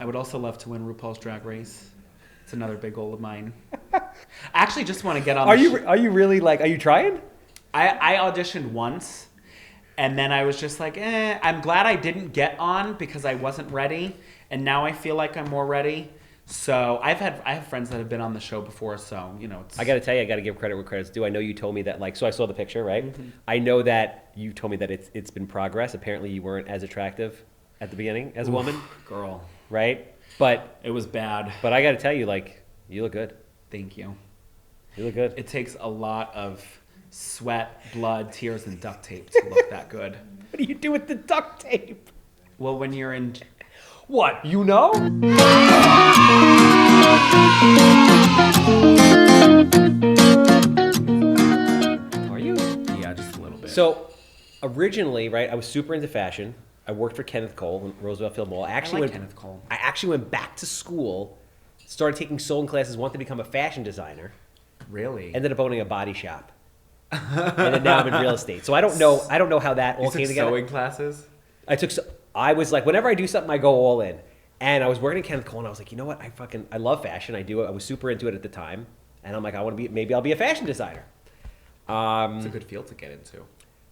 I would also love to win RuPaul's Drag Race. It's another big goal of mine. I actually just want to get on Are you really like, are you trying? I auditioned once, and then I was just like, I'm glad I didn't get on because I wasn't ready, and now I feel like I'm more ready. So I have friends that have been on the show before, so, you know. I got to tell you, I got to give credit where credit's due. I know you told me that, like, so I saw the picture, right? Mm-hmm. I know that you told me that it's been progress. Apparently you weren't as attractive at the beginning as a woman. Girl. Right? But it was bad. But I got to tell you, like, you look good. Thank you. You look good. It takes a lot of sweat, blood, tears, and duct tape to look that good. What do you do with the duct tape? Well, when you're in... What? You know? Are you? Yeah, just a little bit. So, originally, right, I was super into fashion. I worked for Kenneth Cole in Roosevelt Field Mall. I like Kenneth Cole. I actually went back to school, started taking sewing classes, wanted to become a fashion designer. Really? Ended up owning a body shop. And then now I'm in real estate. So I don't know how that all came together. Sewing classes? I was like, whenever I do something, I go all in. And I was working at Kenneth Cole, and I was like, you know what? I love fashion. I do it. I was super into it at the time. And I'm like, maybe I'll be a fashion designer. It's a good field to get into.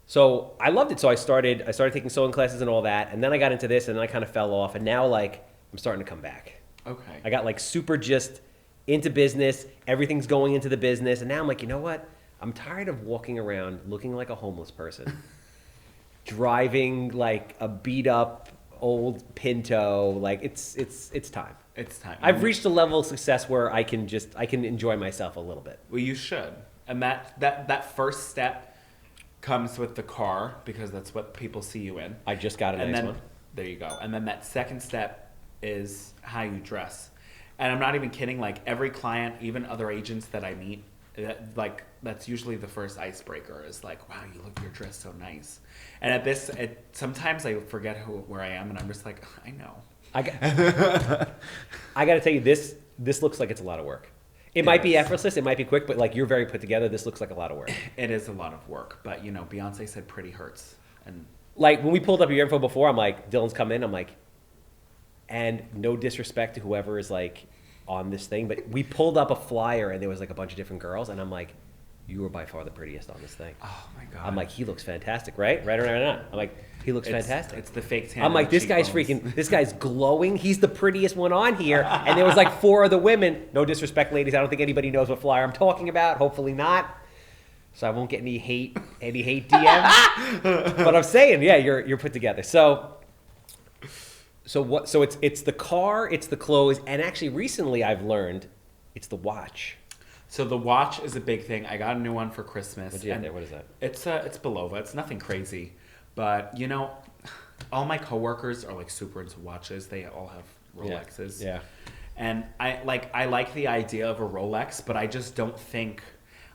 So I loved it. So I started taking sewing classes and all that. And then I got into this, and then I kind of fell off. And now, like, I'm starting to come back. Okay. I got, like, super just into business. Everything's going into the business. And now I'm like, you know what? I'm tired of walking around looking like a homeless person. Driving, like, a beat-up old Pinto. Like, it's time. It's time. I've reached a level of success where I can enjoy myself a little bit. Well, you should. And that first step comes with the car, because that's what people see you in. I just got a nice one. There you go. And then that second step is how you dress. And I'm not even kidding. Like, every client, even other agents that I meet, that's usually the first icebreaker, is like, wow, you're dressed so nice. And sometimes I forget where I am, and I'm just like, I know. I got to tell you, this looks like it's a lot of work. It might be effortless, it might be quick, but, like, you're very put together. This looks like a lot of work. It is a lot of work, but, you know, Beyonce said pretty hurts. And like, when we pulled up your info before, I'm like, Dylan's come in, I'm like, and no disrespect to whoever is, like, on this thing, but we pulled up a flyer and there was, like, a bunch of different girls, and I'm like, you were by far the prettiest on this thing. Oh my God. I'm like, he looks fantastic, right? Right or not? I'm like, he looks fantastic. It's the fake tan. I'm like, this guy's glowing. He's the prettiest one on here. And there was like 4 other women. No disrespect, ladies. I don't think anybody knows what flyer I'm talking about. Hopefully not. So I won't get any hate DMs. But I'm saying, yeah, you're put together. So it's the car, it's the clothes, and actually recently I've learned it's the watch. So the watch is a big thing. I got a new one for Christmas. What'd you get there? What is that? It's Belova. It's nothing crazy. But, you know, all my coworkers are, like, super into watches. They all have Rolexes. Yeah. And I like the idea of a Rolex, but I just don't think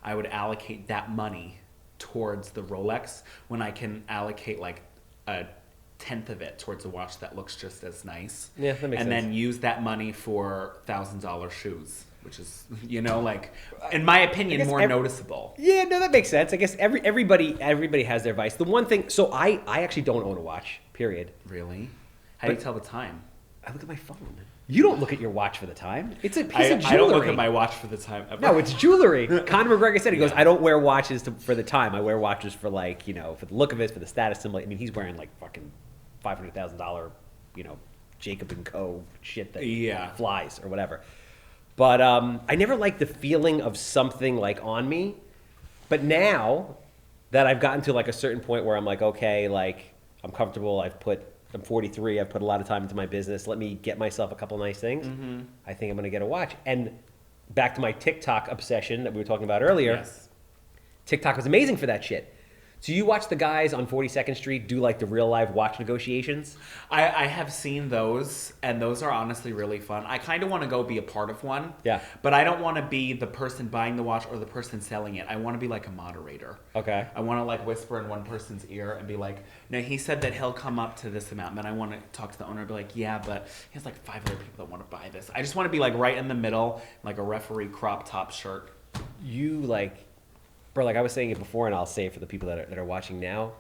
I would allocate that money towards the Rolex when I can allocate, like, a tenth of it towards a watch that looks just as nice. Yeah, that makes sense. And then use that money for $1,000 shoes, which is, you know, like, in my opinion, more noticeable. Yeah, no, that makes sense. I guess everybody has their vice. The one thing, so I actually don't own a watch, period. Really? How do you tell the time? I look at my phone. You don't look at your watch for the time. It's a piece of jewelry. I don't look at my watch for the time ever. No, it's jewelry. Conor McGregor said, he goes, I don't wear watches for the time. I wear watches for, like, you know, for the look of it, for the status symbol. I mean, he's wearing, like, fucking $500,000, you know, Jacob & Co. shit that flies or whatever. But I never liked the feeling of something, like, on me. But now that I've gotten to, like, a certain point where I'm like, okay, like, I'm comfortable. I'm 43. I've put a lot of time into my business. Let me get myself a couple nice things. Mm-hmm. I think I'm going to get a watch. And back to my TikTok obsession that we were talking about earlier. Yes. TikTok was amazing for that shit. So you watch the guys on 42nd Street do, like, the real live watch negotiations? I have seen those, and those are honestly really fun. I kind of want to go be a part of one. Yeah. But I don't want to be the person buying the watch or the person selling it. I want to be like a moderator. Okay. I want to, like, whisper in one person's ear and be like, no, he said that he'll come up to this amount. And then I want to talk to the owner and be like, yeah, but he has, like, 5 other people that want to buy this. I just want to be, like, right in the middle, like a referee crop top shirt. You, like... Bro, like I was saying it before, and I'll say it for the people that are watching now,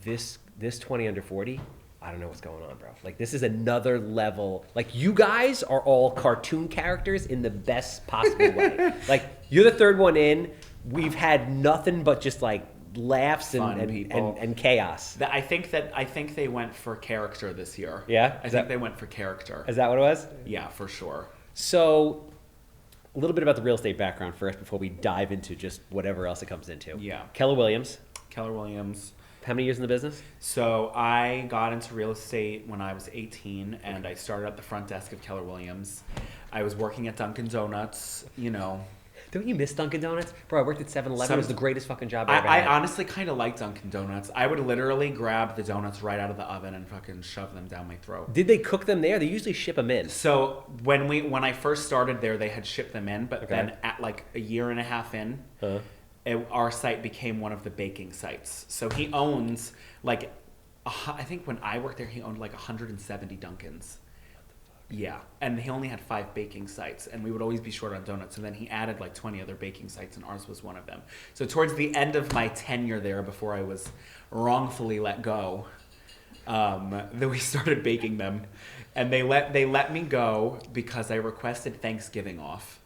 this 20 under 40, I don't know what's going on, bro. Like, this is another level. Like, you guys are all cartoon characters in the best possible way. Like, you're the third one in. We've had nothing but just like laughs and chaos. I think they went for character this year. Yeah? I think they went for character. Is that what it was? Yeah, for sure. So, a little bit about the real estate background first before we dive into just whatever else it comes into. Yeah. Keller Williams. How many years in the business? So I got into real estate when I was 18, and I started at the front desk of Keller Williams. I was working at Dunkin' Donuts, you know. Don't you miss Dunkin' Donuts? Bro, I worked at 7-Eleven. It was the greatest fucking job I ever had. I honestly kind of like Dunkin' Donuts. I would literally grab the donuts right out of the oven and fucking shove them down my throat. Did they cook them there? They usually ship them in. So when I first started there, they had shipped them in, but then at like a year and a half in, our site became one of the baking sites. So he owns like, I think when I worked there, he owned like 170 Dunkins. Yeah, and he only had 5 baking sites, and we would always be short on donuts. And then he added like 20 other baking sites, and ours was one of them. So towards the end of my tenure there, before I was wrongfully let go, then we started baking them, and they let me go because I requested Thanksgiving off.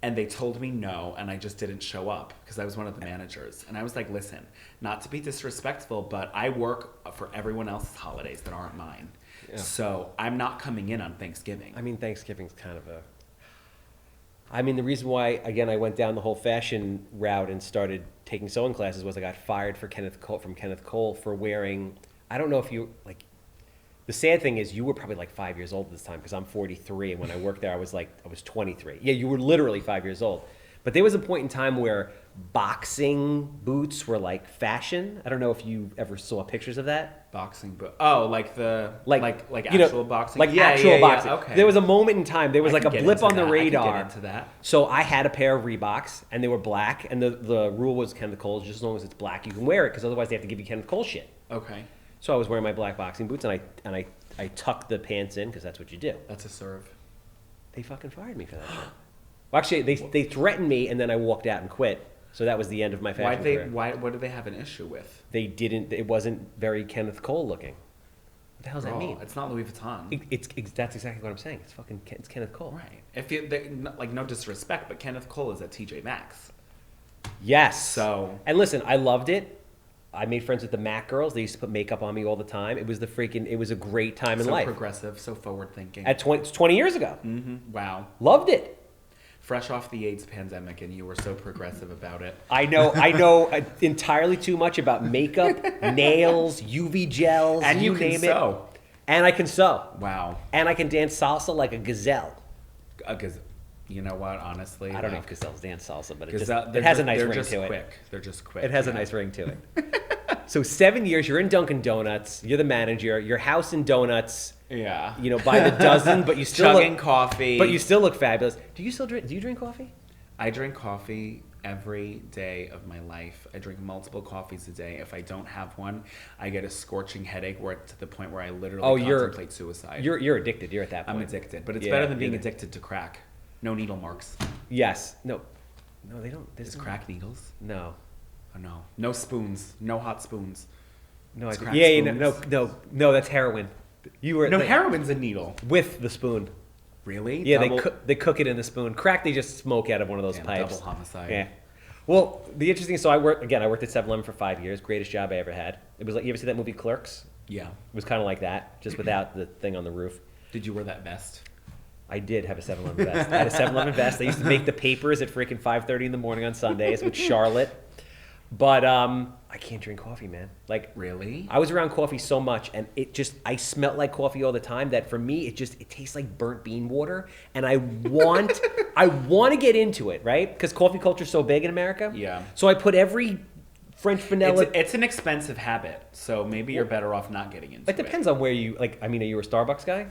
And they told me no, and I just didn't show up because I was one of the managers. And I was like, listen, not to be disrespectful, but I work for everyone else's holidays that aren't mine. Yeah. So I'm not coming in on Thanksgiving. I mean, Thanksgiving's kind of a... I mean, the reason why, again, I went down the whole fashion route and started taking sewing classes was I got fired from Kenneth Cole for wearing... I don't know if you... like. The sad thing is you were probably like 5 years old at this time because I'm 43, and when I worked there I was 23. Yeah, you were literally 5 years old. But there was a point in time where boxing boots were like fashion. I don't know if you ever saw pictures of that. Boxing boot. Oh, like the like actual boxing. Like actual boxing. Okay. There was a moment in time. There was like a blip on the radar. I could get into that. So I had a pair of Reeboks, and they were black. And the rule was Kenneth Cole's, just as long as it's black, you can wear it, because otherwise they have to give you Kenneth Cole shit. Okay. So I was wearing my black boxing boots, and I tucked the pants in because that's what you do. That's a serve. They fucking fired me for that shit. Well, actually, they threatened me, and then I walked out and quit. So that was the end of my fashion career. What did they have an issue with? They didn't. It wasn't very Kenneth Cole looking. What the hell does that mean? It's not Louis Vuitton. That's exactly what I'm saying. It's Kenneth Cole. Right. Like, no disrespect, but Kenneth Cole is at TJ Maxx. Yes. So. And listen, I loved it. I made friends with the Mac girls. They used to put makeup on me all the time. It was it was a great time in life. So progressive, so forward thinking. At 20 years ago. Mm-hmm. Wow. Loved it. Fresh off the AIDS pandemic, and you were so progressive about it. I know entirely too much about makeup, nails, UV gels, and you name can sew. It. And I can sew. Wow. And I can dance salsa like a gazelle. You know what? Honestly, I don't know if gazelles dance salsa, but it has a nice ring to it. They're just quick. It has a nice ring to it. So 7 years, you're in Dunkin' Donuts. You're the manager. Your house in donuts. Yeah. You know, by the dozen, but you still chugging coffee. But you still look fabulous. Do you drink coffee? I drink coffee every day of my life. I drink multiple coffees a day. If I don't have one, I get a scorching headache where it's to the point where I literally contemplate suicide. You're addicted. You're at that point. I'm addicted, but it's better than being addicted to crack. No needle marks. Yes. No, they don't. Is crack needles? No. Oh, no. No spoons. No hot spoons. No, no, that's heroin. Heroin's a needle. With the spoon. Really? Yeah, they cook it in the spoon. Crack, they just smoke out of one of those pipes. Double homicide. Yeah. Well, the interesting, so I worked at 7-Eleven for 5 years. Greatest job I ever had. It was like, you ever see that movie Clerks? Yeah. It was kind of like that, just without the thing on the roof. Did you wear that vest? I did have a 7-Eleven vest. I had a 7-Eleven vest. I used to make the papers at freaking 5:30 in the morning on Sundays with Charlotte. But I can't drink coffee, man. Like, really? I was around coffee so much, and I smelled like coffee all the time that for me, it tastes like burnt bean water. And I want to get into it, right? Because coffee culture is so big in America. Yeah. So I put every French vanilla. It's an expensive habit, so maybe you're better off not getting into it. It depends on where you, like, I mean, are you a Starbucks guy?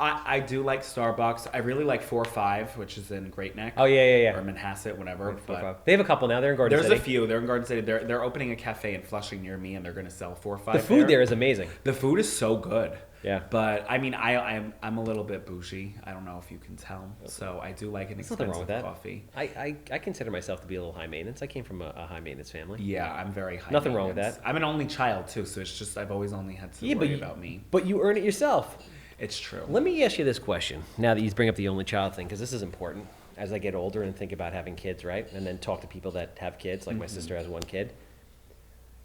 I do like Starbucks. I really like 4-5, which is in Great Neck. Oh, yeah. Or Manhasset, whatever. But they have a couple now. They're in Garden there's City. a few. They're in Garden City. They're opening a cafe in Flushing near me, and they're going to sell 4-5. The food there is amazing. The food is so good. Yeah. But I mean, I'm a little bit bougie. I don't know if you can tell. So I do like an expensive coffee. I consider myself to be a little high maintenance. I came from a high maintenance family. Yeah, I'm very high. Nothing wrong with that. I'm an only child too, so it's just I've always only had to worry about me. But you earn it yourself. It's true. Let me ask you this question now that you bring up the only child thing, because this is important as I get older and think about having kids, right? And then talk to people that have kids, like my sister has one kid.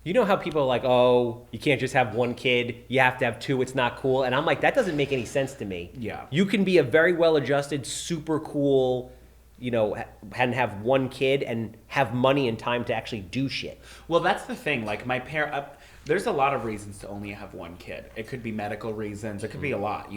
You know how people are like, oh, you can't just have one kid, you have to have two, it's not cool. And I'm like, that doesn't make any sense to me. Yeah. You can be a very well-adjusted, super cool, and have one kid and have money and time to actually do shit. Well, that's the thing. Like my there's a lot of reasons to only have one kid. It could be medical reasons. It could be a lot,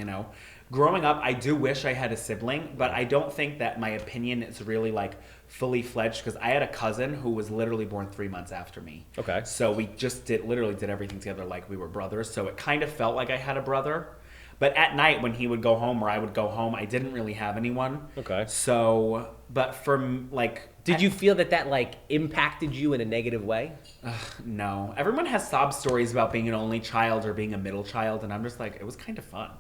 Growing up, I do wish I had a sibling, but I don't think that my opinion is really like fully fledged because I had a cousin who was literally born 3 months after me. Okay. So we just literally did everything together like we were brothers. So it kind of felt like I had a brother. But at night when he would go home or I would go home, I didn't really have anyone. Okay. So, but for like... Did you feel that like impacted you in a negative way? No. Everyone has sob stories about being an only child or being a middle child, and I'm just like, it was kind of fun.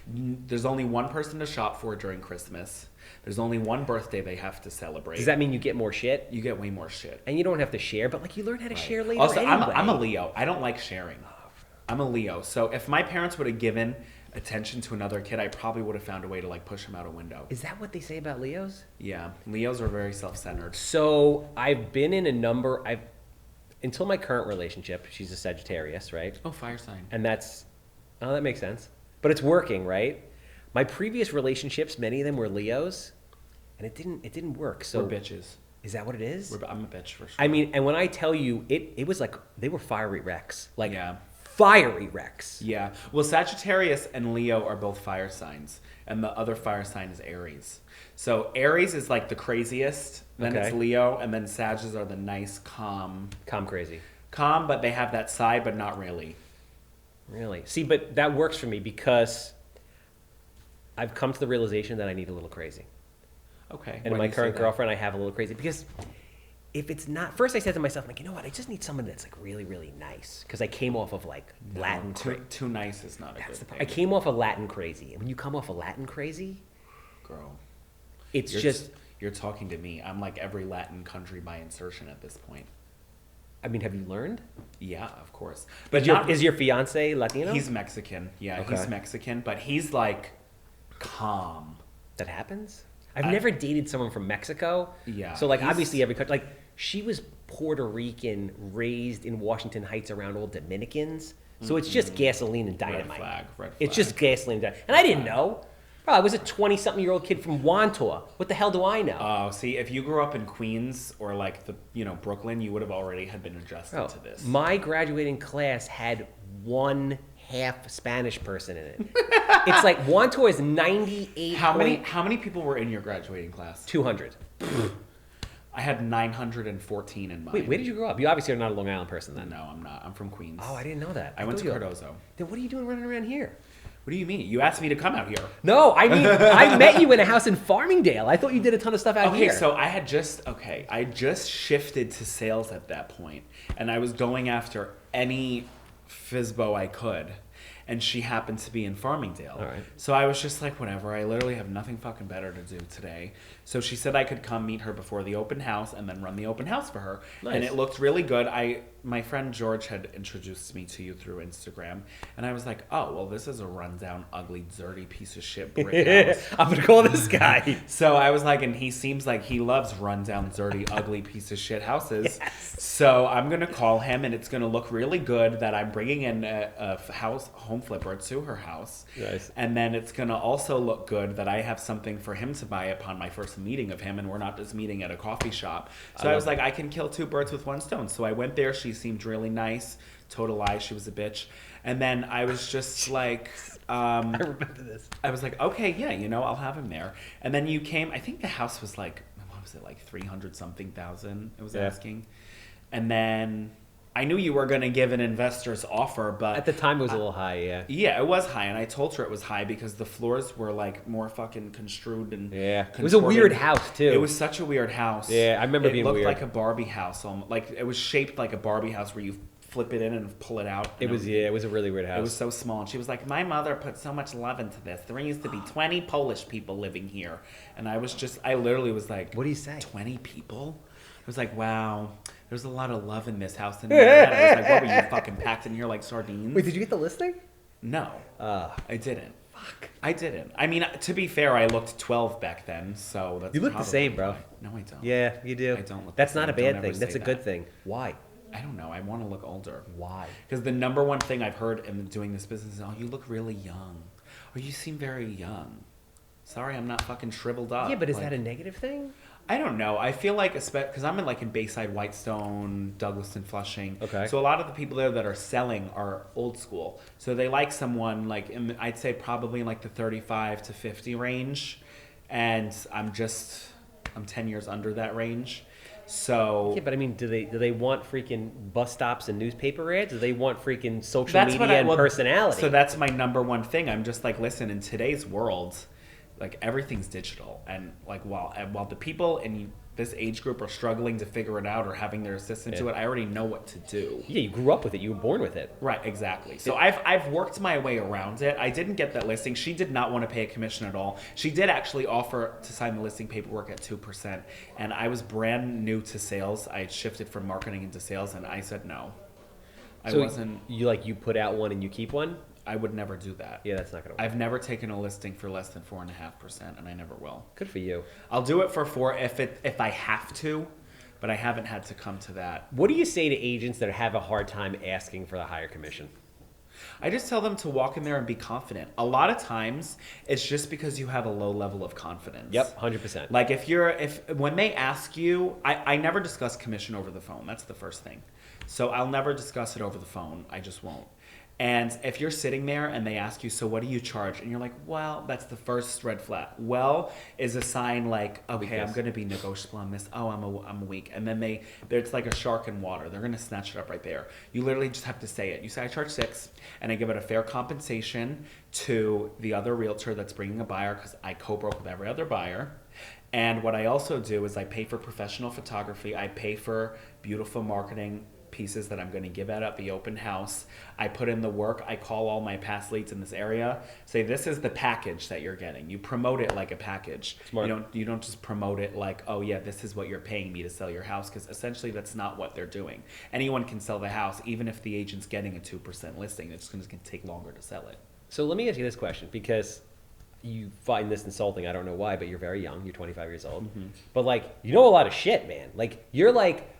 There's only one person to shop for during Christmas. There's only one birthday they have to celebrate. Does that mean you get more shit? You get way more shit. And you don't have to share, but like you learn how to share later Also, anyway. I'm a Leo. I don't like sharing. I'm a Leo. So if my parents would have given attention to another kid, I probably would have found a way to like push him out a window. Is that what they say about Leos? Yeah. Leos are very self-centered. So I've been in a number, until my current relationship, she's a Sagittarius, right? Oh, fire sign. And that makes sense. But it's working, right? My previous relationships, many of them were Leos, and it didn't work. So we're bitches. Is that what it is? I'm a bitch for sure. I mean, and when I tell you, it was like they were fiery wrecks. Like fiery wrecks. Yeah. Well, Sagittarius and Leo are both fire signs, and the other fire sign is Aries. So Aries is like the craziest, then it's Leo, and then Sagittarius are the nice, calm. Crazy. Calm, but they have that side, but not really. Really? See, but that works for me because I've come to the realization that I need a little crazy. Okay. And in my current girlfriend, I have a little crazy because if it's not, first I said to myself, like, you know what? I just need someone that's like really, really nice because I came off of like Latin. Too nice is not a good thing. I came off of Latin crazy, and when you come off of Latin crazy, girl, you're talking to me. I'm like every Latin country by insertion at this point. I mean, have you learned? Yeah, of course. But is your fiance Latino? He's Mexican. Yeah, he's Mexican, but he's like calm. That happens? I've never dated someone from Mexico. Yeah. So like obviously every country, like she was Puerto Rican, raised in Washington Heights around old Dominicans. So it's just gasoline and dynamite. Red flag. It's just gasoline and dynamite. And I didn't know. Bro, I was a 20-something-year-old kid from Wantua. What the hell do I know? Oh, see, if you grew up in Queens or like Brooklyn, you would have already had been adjusted to this. My graduating class had one half Spanish person in it. It's like Wantua is 98. How many people were in your graduating class? 200. I had 914 in mine. Wait, where did you grow up? You obviously are not a Long Island person then. No, I'm not. I'm from Queens. Oh, I didn't know that. I went to Cardozo. Then what are you doing running around here? What do you mean? You asked me to come out here. No, I mean, I met you in a house in Farmingdale. I thought you did a ton of stuff out here. Okay, so I just shifted to sales at that point, and I was going after any FSBO I could, and she happened to be in Farmingdale. All right. So I was just like, whatever, I literally have nothing fucking better to do today. So she said I could come meet her before the open house and then run the open house for her. Nice. And it looked really good. My friend George had introduced me to you through Instagram, and I was like, oh, well, this is a rundown, ugly, dirty piece of shit brick house. I'm going to call this guy. So I was like, and he seems like he loves rundown, dirty, ugly piece of shit houses. Yes. So I'm going to call him, and it's going to look really good that I'm bringing in a home flipper to her house. Nice. And then it's going to also look good that I have something for him to buy upon my first meeting of him, and we're not just meeting at a coffee shop. So I was like, I can kill two birds with one stone. So I went there. She seemed really nice. Total lie. She was a bitch. And then I was just like... I remember this. I was like, okay, yeah, I'll have him there. And then you came, I think the house was like, what was it, like 300-something thousand it was asking. And then I knew you were going to give an investor's offer, but At the time, it was a little high, yeah. Yeah, it was high, and I told her it was high because the floors were like more fucking construed and Yeah. It was a weird house, too. It was such a weird house. Yeah, I remember it being weird. It looked like a Barbie house, like it was shaped like a Barbie house where you flip it in and pull it out. It was a really weird house. It was so small, and she was like, "My mother put so much love into this. There used to be 20 Polish people living here," and I literally was like, "What do you say? 20 people?" I was like, "Wow." There's a lot of love in this house. And I was like, what were you, fucking packed in here like sardines? Wait, did you get the listing? No. I didn't. Fuck. I didn't. I mean, to be fair, I looked 12 back then, so that's You look the same, bro. Why. No, I don't. Yeah, you do. I don't look That's the not a same. bad thing. That's a good thing. Why? I don't know. I want to look older. Why? Because the number one thing I've heard in doing this business is, oh, you look really young. Or you seem very young. Sorry, I'm not fucking shriveled up. Yeah, but is that a negative thing? I don't know. I feel like, because I'm in Bayside, Whitestone, Douglaston, Flushing. Okay. So a lot of the people there that are selling are old school. So they like someone I'd say probably in like the 35 to 50 range. And I'm 10 years under that range. So yeah, but I mean, do they want freaking bus stops and newspaper ads? Do they want freaking social media and personality? So that's my number one thing. I'm just like, listen, in today's world, like everything's digital, and like while the people in this age group are struggling to figure it out or having their assistant do it, I already know what to do. Yeah, you grew up with it. You were born with it. Right, exactly. So I've worked my way around it. I didn't get that listing. She did not want to pay a commission at all. She did actually offer to sign the listing paperwork at 2%, and I was brand new to sales. I had shifted from marketing into sales, and I said no. You put out one and you keep one? I would never do that. Yeah, that's not going to work. I've never taken a listing for less than 4.5%, and I never will. Good for you. I'll do it for 4 if I have to, but I haven't had to come to that. What do you say to agents that have a hard time asking for the higher commission? I just tell them to walk in there and be confident. A lot of times, it's just because you have a low level of confidence. Yep, 100%. Like when they ask you, I never discuss commission over the phone. That's the first thing. So I'll never discuss it over the phone. I just won't. And if you're sitting there and they ask you, so what do you charge? And you're like, well, that's the first red flag. Well is a sign like, okay, I'm going to be negotiable on this. Oh, I'm weak. And then it's like a shark in water. They're going to snatch it up right there. You literally just have to say it. You say, I charge 6, and I give it a fair compensation to the other realtor that's bringing a buyer, because I co-broke with every other buyer. And what I also do is I pay for professional photography. I pay for beautiful marketing pieces that I'm going to give out at the open house. I put in the work. I call all my past leads in this area. Say, this is the package that you're getting. You promote it like a package. Smart. You don't just promote it like, oh yeah, this is what you're paying me to sell your house, because essentially that's not what they're doing. Anyone can sell the house, even if the agent's getting a 2% listing. It's going to take longer to sell it. So let me ask you this question, because you find this insulting. I don't know why, but you're very young. You're 25 years old. Mm-hmm. But you know a lot of shit, man. You're like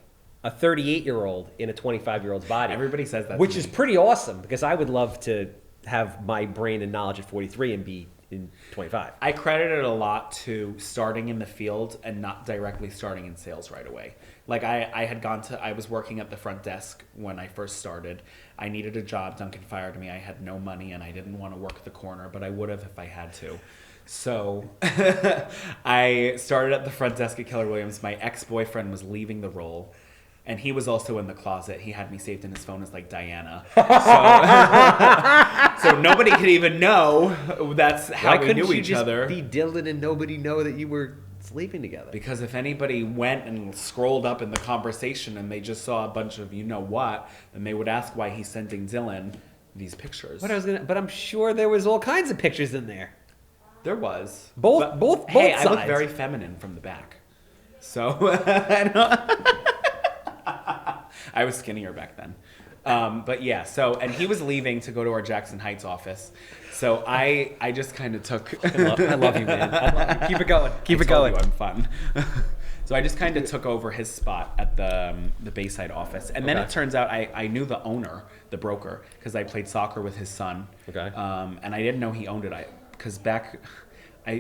a 38-year-old in a 25-year-old's body. Everybody says that, which is pretty awesome, because I would love to have my brain and knowledge at 43 and be in 25. I credit it a lot to starting in the field and not directly starting in sales right away. I was working at the front desk when I first started. I needed a job. Duncan fired me. I had no money, and I didn't want to work the corner, but I would have if I had to. So I started at the front desk at Keller Williams. My ex-boyfriend was leaving the role, and he was also in the closet. He had me saved in his phone as Diana. So nobody could even know that's how we knew each other. Why couldn't you just be Dylan and nobody know that you were sleeping together? Because if anybody went and scrolled up in the conversation and they just saw a bunch of what, then they would ask why he's sending Dylan these pictures. But I'm sure there was all kinds of pictures in there. There was. Both hey, sides. I look very feminine from the back. So I was skinnier back then. But yeah, and he was leaving to go to our Jackson Heights office. So I just kind of took... I love you, man. I love you. Keep it going. Keep it going. I'm fun. So I just kind of took over his spot at the Bayside office. And then it turns out I knew the owner, the broker, because I played soccer with his son. Okay. And I didn't know he owned it. Because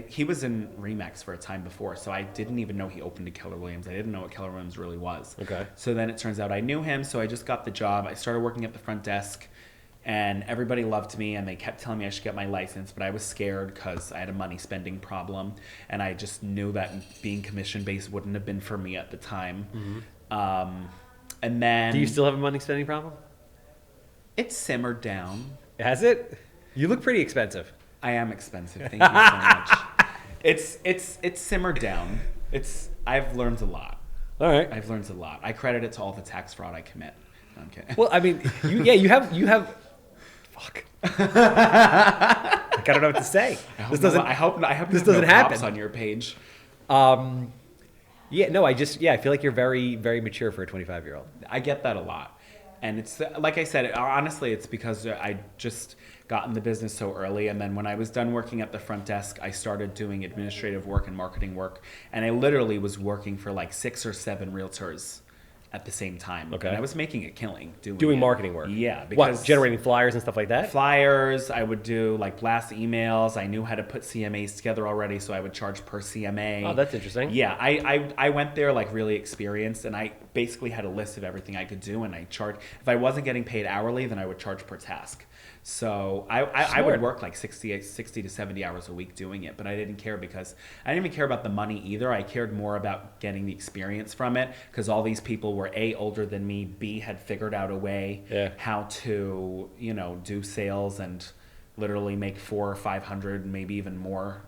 he was in Remax for a time before, so I didn't even know he opened a Keller Williams. I didn't know what Keller Williams really was. Okay. So then it turns out I knew him, so I just got the job. I started working at the front desk, and everybody loved me, and they kept telling me I should get my license, but I was scared because I had a money spending problem, and I just knew that being commission-based wouldn't have been for me at the time. Mm-hmm. And then Do you still have a money spending problem? it's simmered down. Has it? You look pretty expensive. I am expensive. Thank you so much. It's simmered down. I've learned a lot. All right. I've learned a lot. I credit it to all the tax fraud I commit. No, I'm kidding. Well, I mean, you have. Fuck. I don't know what to say. I hope this doesn't happen on your page. Yeah, no, I feel like you're very, very mature for a 25-year-old. I get that a lot. And it's like I said, honestly, it's because I just got in the business so early. And then when I was done working at the front desk, I started doing administrative work and marketing work. And I literally was working for like 6 or 7 realtors at the same time. Okay. And I was making a killing doing marketing work. Yeah. Because generating flyers and stuff like that? Flyers, I would do like blast emails. I knew how to put CMAs together already, so I would charge per CMA. Oh, that's interesting. Yeah, I went there like really experienced, and I basically had a list of everything I could do, and I charged. If I wasn't getting paid hourly, then I would charge per task. So I would work like 60 to 70 hours a week doing it, but I didn't care because I didn't even care about the money either. I cared more about getting the experience from it because all these people were A, older than me, B, had figured out a way how to, do sales and literally make $400 or $500, maybe even more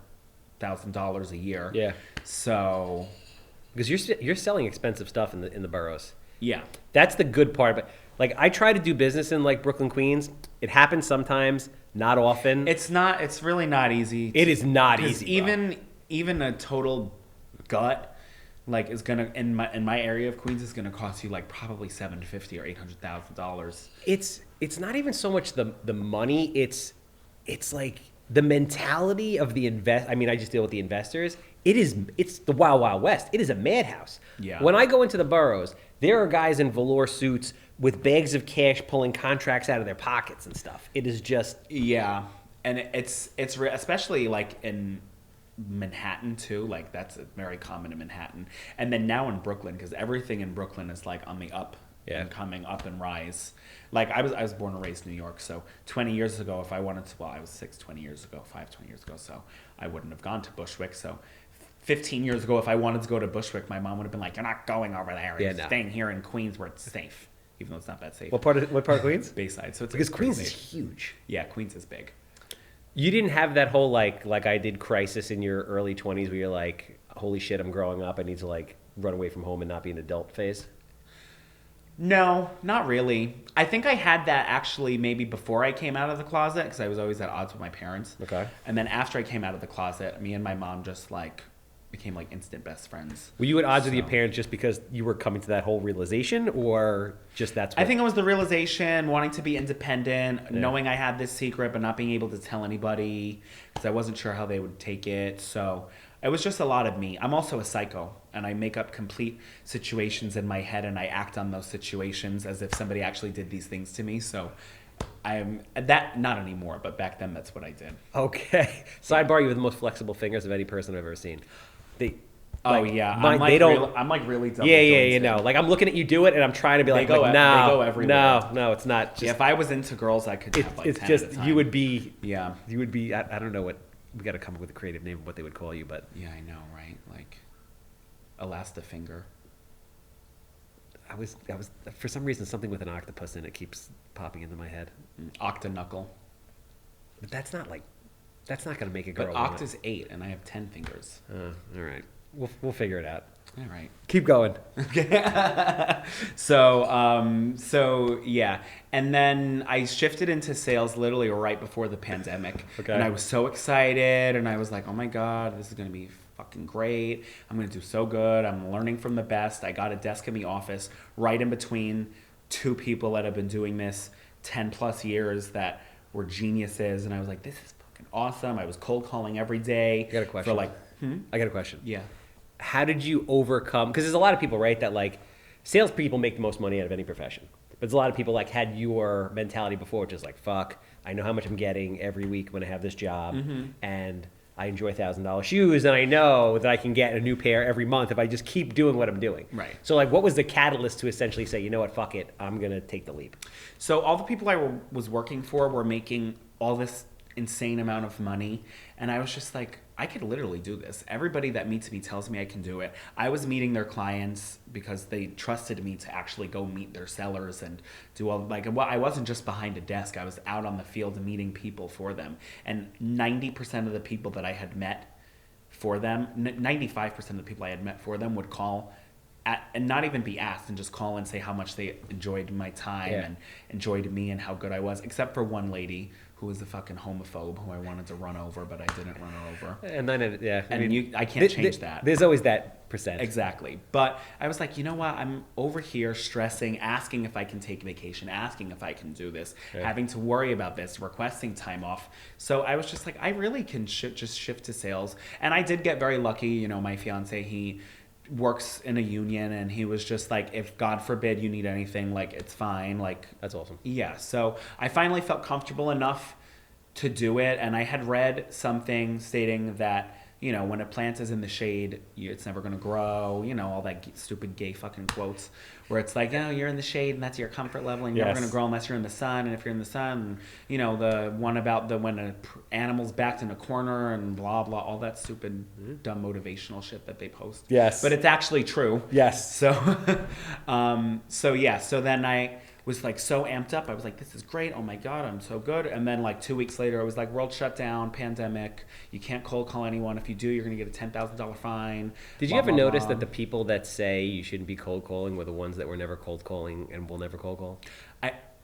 $1,000 a year. Yeah. So because you're selling expensive stuff in the boroughs. Yeah. That's the good part. But like I try to do business in like Brooklyn, Queens. It happens sometimes, not often. It's really not easy. It is not easy. Even a total gut like is gonna in my area of Queens is gonna cost you like probably $750,000 or $800,000. It's not even so much the money. It's like the mentality of the I mean, I just deal with the investors. It's the Wild Wild West. It is a madhouse. Yeah. When I go into the boroughs, there are guys in velour suits with bags of cash pulling contracts out of their pockets and stuff. It is just and it's especially like in Manhattan too. Like that's very common in Manhattan, and then now in Brooklyn because everything in Brooklyn is like on the up. And coming up and rise. Like I was born and raised in New York, so 20 years ago if I wanted to, I was 20 years ago, so I wouldn't have gone to Bushwick. So 15 years ago if I wanted to go to Bushwick, my mom would have been like, you're not going over there, you're staying here in Queens where it's safe, even though it's not that safe. What part of Queens? Bayside. So it's because Queens safe. is huge. Yeah, Queens is big. You didn't have that whole like I did crisis in your early 20s where you're like, holy shit, I'm growing up, I need to like run away from home and not be an adult phase? No, not really. I think I had that actually maybe before I came out of the closet because I was always at odds with my parents. Okay. And then after I came out of the closet, me and my mom just like became like instant best friends. Were you at odds with your parents just because you were coming to that whole realization or just that's what... I think it was the realization, wanting to be independent, knowing I had this secret but not being able to tell anybody because I wasn't sure how they would take it. So it was just a lot of me. I'm also a psycho, and I make up complete situations in my head, and I act on those situations as if somebody actually did these things to me. So I'm that, not anymore, but back then that's what I did. Okay. Sidebar, you have the most flexible fingers of any person I've ever seen. I'm like really double you know. Like I'm looking at you do it, and I'm trying to be they go everywhere. No, it's not. Just, if I was into girls, I could have like it's 10 just at a time. you would be. Yeah. You would be. I don't know what. We got to come up with a creative name of what they would call you, but yeah, I know, right? Like Elastifinger. I was for some reason something with an octopus in it keeps popping into my head. Octanukle. But that's not going to make a girl. But Oct is 8, and I have 10 fingers. All right, we'll figure it out. All right. Keep going. So yeah, and then I shifted into sales literally right before the pandemic. Okay. And I was so excited, and I was like, oh my god, this is gonna be fucking great. I'm gonna do so good. I'm learning from the best. I got a desk in the office right in between 2 people that have been doing this 10 plus years that were geniuses, and I was like, this is fucking awesome. I was cold calling every day. I got a question. I got a question. Yeah. How did you overcome, because there's a lot of people, right, that like salespeople make the most money out of any profession. But there's a lot of people like had your mentality before, which is like, fuck, I know how much I'm getting every week when I have this job, and I enjoy $1,000 shoes, and I know that I can get a new pair every month if I just keep doing what I'm doing. Right. So like, what was the catalyst to essentially say, you know what, fuck it, I'm going to take the leap? So all the people I was working for were making all this insane amount of money. And I was just like, I could literally do this. Everybody that meets me tells me I can do it. I was meeting their clients because they trusted me to actually go meet their sellers and do all, like, well, I wasn't just behind a desk. I was out on the field meeting people for them. And 90% of the people that I had met for them, 95% of the people I had met for them would call and not even be asked, and just call and say how much they enjoyed my time and enjoyed me and how good I was, except for one lady who was a fucking homophobe who I wanted to run over, but I didn't run her over. And then, I can't change that. There's always that percent. Exactly. But I was like, you know what? I'm over here stressing, asking if I can take vacation, asking if I can do this, having to worry about this, requesting time off. So I was just like, I really can just shift to sales. And I did get very lucky. You know, my fiance, he works in a union, and he was just like, if God forbid you need anything, like, it's fine. Like, that's awesome. Yeah. So I finally felt comfortable enough to do it. And I had read something stating that, you know, when a plant is in the shade, it's never going to grow, you know, all that stupid gay fucking quotes where it's like, oh, you're in the shade and that's your comfort level, and you're never going to grow unless you're in the sun. And if you're in the sun, you know, the one about when an animal's backed in a corner and blah, blah, all that stupid, dumb motivational shit that they post. Yes. But it's actually true. Yes. So, so then I was like so amped up. I was like, this is great. Oh my God, I'm so good. And then like 2 weeks later, I was like, world shutdown, pandemic. You can't cold call anyone. If you do, you're going to get a $10,000 fine. Did you ever notice that the people that say you shouldn't be cold calling were the ones that were never cold calling and will never cold call?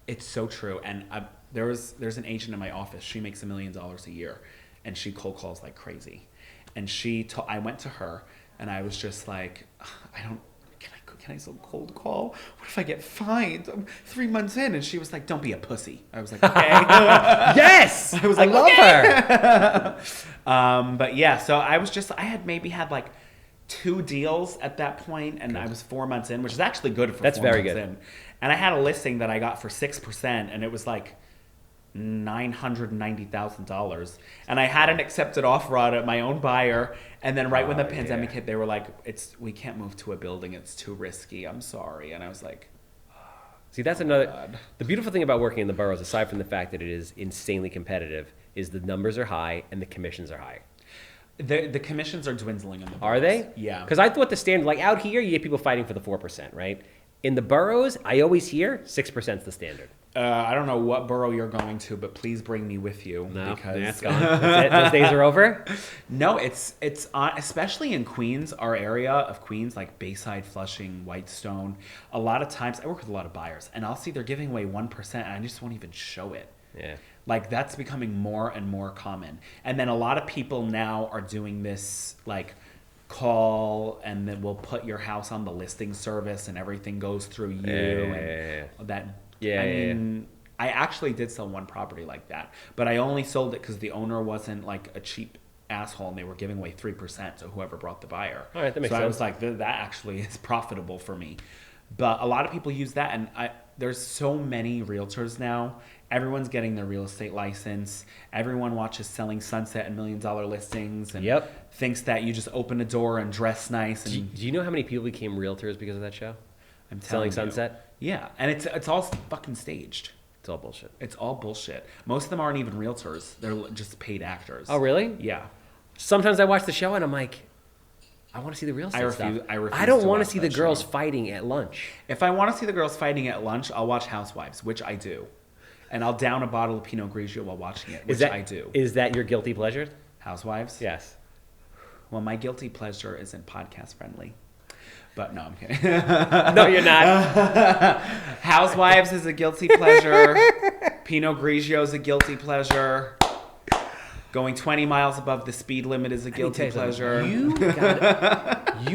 It's so true. And there's an agent in my office. She makes $1 million a year, and she cold calls like crazy. And I went to her, and I was just like, can I still cold call? What if I get fined? I'm 3 months in. And she was like, don't be a pussy. I was like, okay. Yes! I was like, love her. But yeah, so I had maybe had like 2 deals at that point, and I was 4 months in, which is actually good for That's 4 very months good. in. And I had a listing that I got for 6%, and it was like $990,000, and I had an accepted offer on it, my own buyer, and then when the pandemic hit, they were like, we can't move to a building, it's too risky, I'm sorry. And I was like, see, that's another. The beautiful thing about working in the boroughs, aside from the fact that it is insanely competitive, is the numbers are high and the commissions are high. The commissions are dwindling in the boroughs. Are they? Yeah. Because I thought the standard, like out here, you get people fighting for the 4%, right? In the boroughs, I always hear 6% is the standard. I don't know what borough you're going to, but please bring me with you. No, because that's gone. That's it. Those days are over. No, it's especially in Queens, our area of Queens, like Bayside, Flushing, Whitestone. A lot of times, I work with a lot of buyers, and I'll see they're giving away 1%, and I just won't even show it. Yeah. Like, that's becoming more and more common. And then a lot of people now are doing this, like, call, and then we'll put your house on the listing service, and everything goes through you. I actually did sell one property like that, but I only sold it because the owner wasn't like a cheap asshole, and they were giving away 3% to whoever brought the buyer. All right, that makes sense. I was like, that actually is profitable for me. But a lot of people use that, and there's so many realtors now. Everyone's getting their real estate license. Everyone watches Selling Sunset and $1 Million Listings, and thinks that you just open a door and dress nice. And do you know how many people became realtors because of that show? I'm Selling telling you. Sunset? Yeah, and it's all fucking staged. It's all bullshit. It's all bullshit. Most of them aren't even realtors. They're just paid actors. Oh, really? Yeah. Sometimes I watch the show and I'm like, I want to see the real estate stuff. I don't want to see the girls fighting at lunch. If I want to see the girls fighting at lunch, I'll watch Housewives, which I do. And I'll down a bottle of Pinot Grigio while watching it, which I do. Is that your guilty pleasure? Housewives? Yes. Well, my guilty pleasure isn't podcast friendly. But no, I'm kidding. No, you're not. Housewives is a guilty pleasure. Pinot Grigio is a guilty pleasure. Going 20 miles above the speed limit is a guilty pleasure. You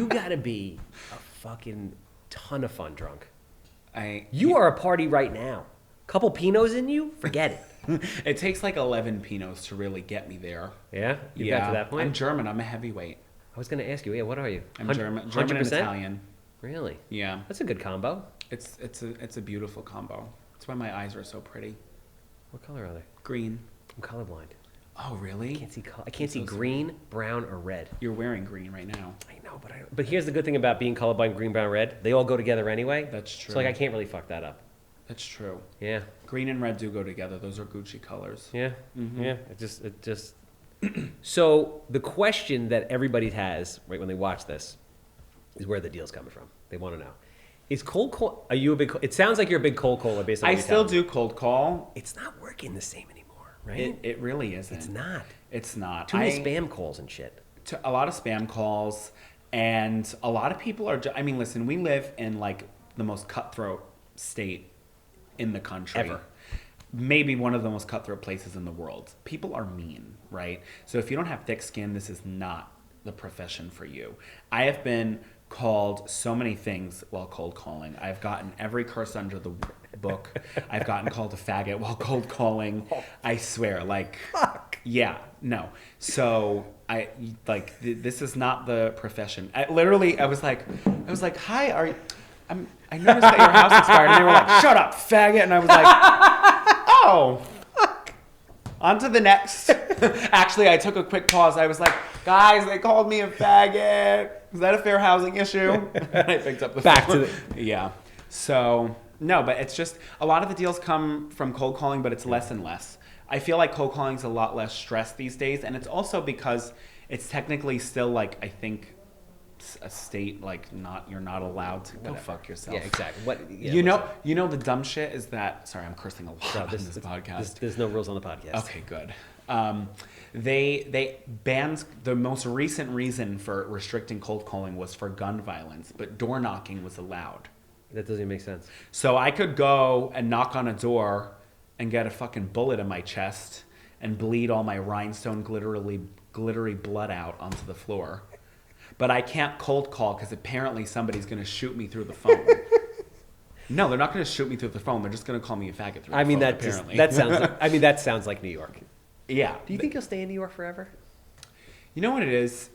gotta be a fucking ton of fun drunk. You are a party right now. Couple Pinots in you? Forget it. It takes like 11 Pinots to really get me there. Yeah? You got to that point? I'm German. I'm a heavyweight. I was going to ask you, what are you? I'm German and Italian. Really? Yeah. That's a good combo. It's a beautiful combo. That's why my eyes are so pretty. What color are they? Green. I'm colorblind. Oh, really? I can't see green, brown, or red. You're wearing green right now. I know, but here's the good thing about being colorblind, green, brown, red. They all go together anyway. That's true. So like I can't really fuck that up. That's true. Yeah. Green and red do go together. Those are Gucci colors. Yeah. Yeah. It just. So the question that everybody has right when they watch this is where the deal's coming from. They want to know. Is cold call? Are you a big? It sounds like you're a big cold caller based on. I still do cold call. It's not working the same anymore, right? It really isn't. It's not. It's not. Too many spam calls and shit. A lot of spam calls, and a lot of people are. I mean, listen, we live in like the most cutthroat state in the country. Ever. Maybe one of the most cutthroat places in the world. People are mean, right? So if you don't have thick skin, this is not the profession for you. I have been called so many things while cold calling. I've gotten every curse under the book. I've gotten called a faggot while cold calling. I swear, like, Fuck. Yeah, no. So this is not the profession. I was like, hi, I noticed that your house expired, and they were like, shut up, faggot, and I was like, oh. On to the next. Actually, I took a quick pause. I was like, guys, they called me a faggot. Is that a fair housing issue? And I picked up the phone. Yeah. So, no, but it's just, a lot of the deals come from cold calling, but it's less and less. I feel like cold calling is a lot less stress these days, and it's also because it's technically still, like, I think, a state, like, you're not allowed to go fuck yourself. Yeah, exactly. You know the dumb shit is that, sorry, I'm cursing a lot on this podcast. There's no rules on the podcast. Okay, good. They banned, the most recent reason for restricting cold calling was for gun violence, but door knocking was allowed. That doesn't even make sense. So I could go and knock on a door and get a fucking bullet in my chest and bleed all my rhinestone glittery blood out onto the floor. But I can't cold call because apparently somebody's going to shoot me through the phone. No, they're not going to shoot me through the phone. They're just going to call me a faggot through the phone, apparently. That sounds like New York. Yeah. Do you think you'll stay in New York forever? You know what it is?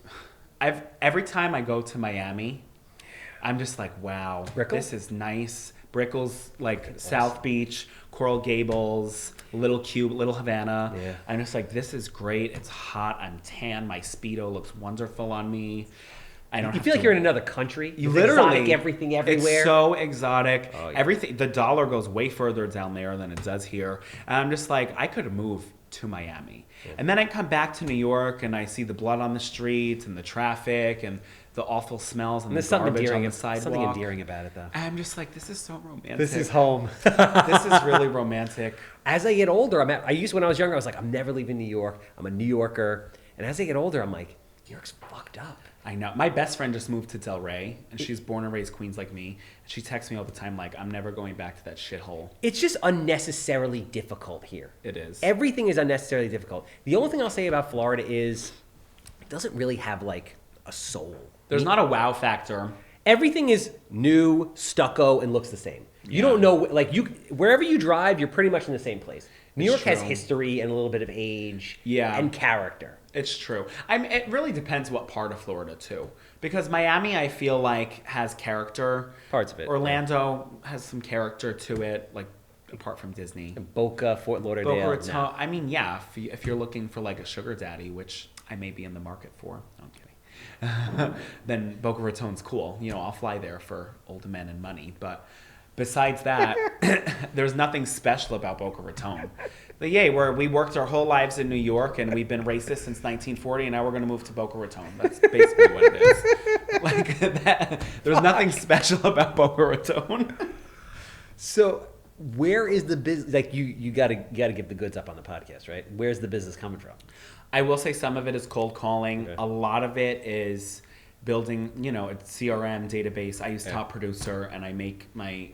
Every time I go to Miami, I'm just like, wow, this is nice. Brickell's, like South Beach, Coral Gables, Little Havana. Yeah. I'm just like, this is great. It's hot. I'm tan. My Speedo looks wonderful on me. You feel like you're in another country. You literally, exotic, everything everywhere. It's so exotic. Oh, yeah. Everything. The dollar goes way further down there than it does here. And I'm just like, I could move to Miami. Yeah. And then I come back to New York and I see the blood on the streets and the traffic and the awful smells and the garbage on the sidewalk. Something endearing about it, though. I'm just like, this is so romantic. This is home. This is really romantic. As I get older, when I was younger, I was like, I'm never leaving New York. I'm a New Yorker. And as I get older, I'm like, New York's fucked up. I know. My best friend just moved to Delray, and she's born and raised Queens like me. And she texts me all the time like, I'm never going back to that shithole. It's just unnecessarily difficult here. It is. Everything is unnecessarily difficult. The only thing I'll say about Florida is it doesn't really have, like, a soul. There's not a wow factor. Everything is new, stucco, and looks the same. You don't know, like, wherever you drive, you're pretty much in the same place. New York has history and a little bit of age and character. It's true. It really depends what part of Florida, too. Because Miami, I feel like, has character. Parts of it. Orlando has some character to it, like, apart from Disney. And Boca, Fort Lauderdale. Boca Raton. No. I mean, yeah, if you're looking for, like, a sugar daddy, which I may be in the market for. No, I'm kidding. Then Boca Raton's cool. You know, I'll fly there for old men and money. But besides that, there's nothing special about Boca Raton. But yay, we worked our whole lives in New York and we've been racist since 1940 and now we're going to move to Boca Raton. That's basically what it is. Like that, there's nothing special about Boca Raton. So where is the business? Like you got to give the goods up on the podcast, right? Where's the business coming from? I will say some of it is cold calling. Okay. A lot of it is building, a CRM database. I use Top Producer and I make my,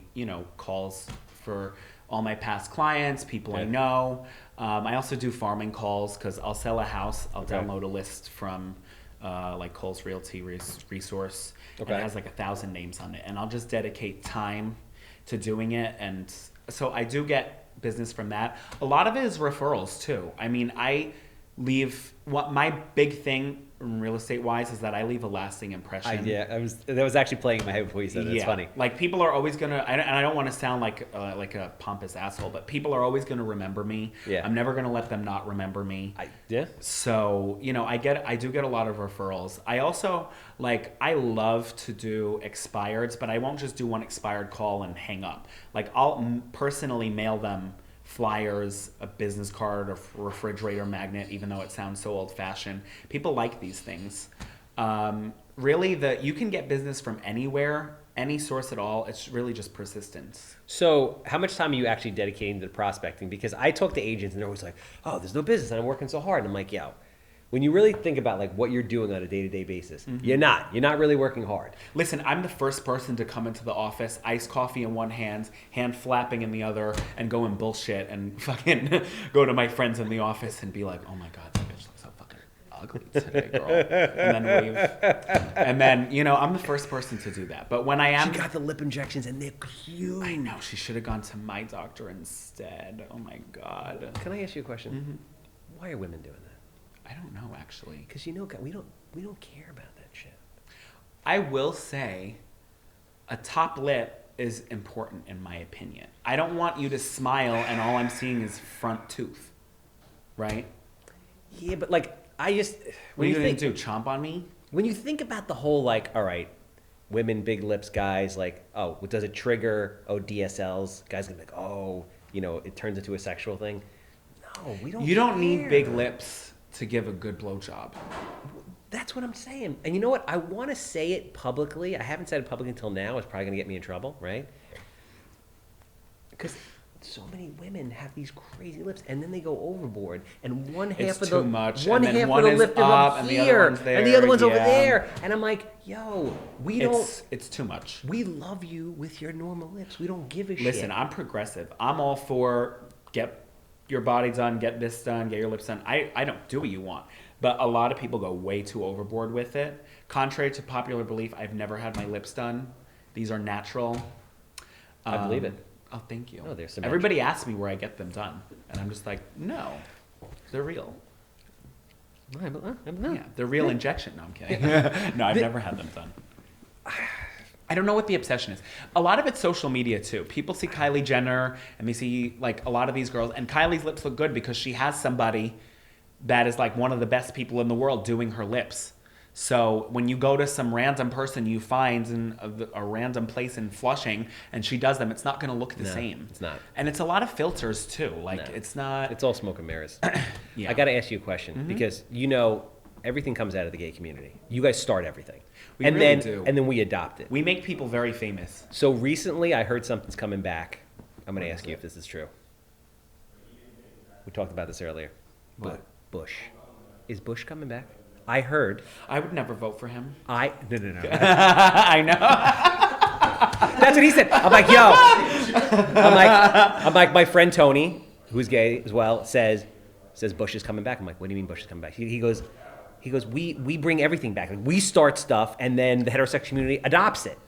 calls for all my past clients, people I know. I also do farming calls because I'll sell a house. I'll download a list from like Cole's Realty Resource. And it has like 1,000 names on it. And I'll just dedicate time to doing it. And so I do get business from that. A lot of it is referrals too. I mean, what my big thing real estate wise is that I leave a lasting impression. That was actually playing in my head before you said it. It's funny. Like people are always gonna, and I don't want to sound like a pompous asshole, but people are always gonna remember me. Yeah. I'm never gonna let them not remember me. Yeah. So I do get a lot of referrals. I also I love to do expireds, but I won't just do one expired call and hang up. Like I'll personally mail them flyers, a business card, a refrigerator magnet, even though it sounds so old-fashioned. People like these things. Really, you can get business from anywhere, any source at all. It's really just persistence. So how much time are you actually dedicating to prospecting? Because I talk to agents and they're always like, oh, there's no business and I'm working so hard. And I'm like, yo, when you really think about what you're doing on a day-to-day basis, you're not really working hard. Listen, I'm the first person to come into the office, iced coffee in one hand flapping in the other, and go and bullshit and fucking go to my friends in the office and be like, oh my God, that bitch looks so fucking ugly today, girl. And then leave. And then, I'm the first person to do that. But when I am... She got the lip injections and they're cute. I know, she should have gone to my doctor instead. Oh my God. Can I ask you a question? Why are women doing that? I don't know, actually. Because we don't care about that shit. I will say a top lip is important in my opinion. I don't want you to smile and all I'm seeing is front tooth. Right? Yeah, but I just... What are you going to do, chomp on me? When you think about the whole all right, women, big lips, guys, does it trigger, DSLs? Guys going to be like, it turns into a sexual thing. No, we don't You don't need big lips to give a good blowjob. That's what I'm saying. And you know what? I want to say it publicly. I haven't said it publicly until now. It's probably going to get me in trouble, right? Because so many women have these crazy lips, and then they go overboard, and one half of the much. One and half one of the is lip is up, up and here, the other one's there, and the other one's over there. And I'm like, yo, It's too much. We love you with your normal lips. We don't give a shit. Listen, I'm progressive. I'm all for get your body done, get this done, get your lips done. I don't do what you want. But a lot of people go way too overboard with it. Contrary to popular belief, I've never had my lips done. These are natural. I believe it. Oh, thank you. Oh, there's some Everybody asks me where I get them done. And I'm just like, no, they're real. No. Yeah, they're real injection. No, I'm kidding. No, I've never had them done. I don't know what the obsession is. A lot of it's social media too. People see Kylie Jenner and they see a lot of these girls, and Kylie's lips look good because she has somebody that is one of the best people in the world doing her lips. So when you go to some random person you find in a random place in Flushing and she does them, it's not going to look the same. It's not. And it's a lot of filters too. It's not. It's all smoke and mirrors. Yeah. I got to ask you a question because everything comes out of the gay community. You guys start everything. We really do. And then we adopt it. We make people very famous. So recently I heard something's coming back. I'm going to ask you if this is true. We talked about this earlier. What? Bush. Is Bush coming back? I heard. I would never vote for him. No. I know. That's what he said. I'm like, yo. I'm like, my friend Tony, who's gay as well, says Bush is coming back. I'm like, what do you mean Bush is coming back? He goes, we bring everything back. We start stuff, and then the heterosexual community adopts it.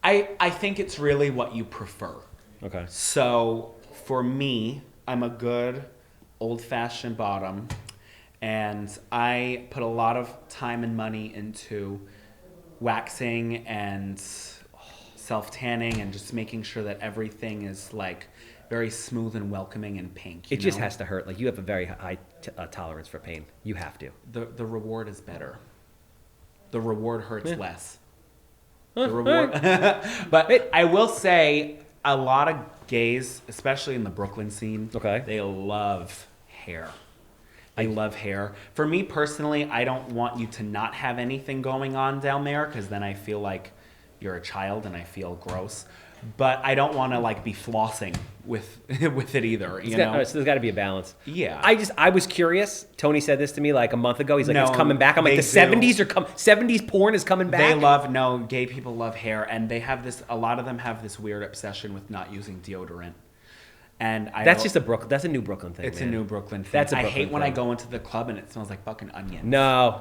I think it's really what you prefer. Okay. So for me, I'm a good old-fashioned bottom, and I put a lot of time and money into waxing and self-tanning and just making sure that everything is very smooth and welcoming and pink. It just has to hurt. You have a very high tolerance for pain. You have to. The reward is better. The reward hurts less. The reward. But I will say a lot of gays, especially in the Brooklyn scene, they love hair. They love hair. For me personally, I don't want you to not have anything going on down there because then I feel like you're a child and I feel gross. But I don't want to be flossing with it either. So there's got to be a balance. Yeah. I was curious. Tony said this to me a month ago. He's like, it's coming back. I'm like, the 70s porn is coming back. Gay people love hair, and they have this. A lot of them have this weird obsession with not using deodorant. And that's a new Brooklyn thing. It's a new Brooklyn thing. That's a Brooklyn I hate thing. when I go into the club and it smells like fucking onions. No.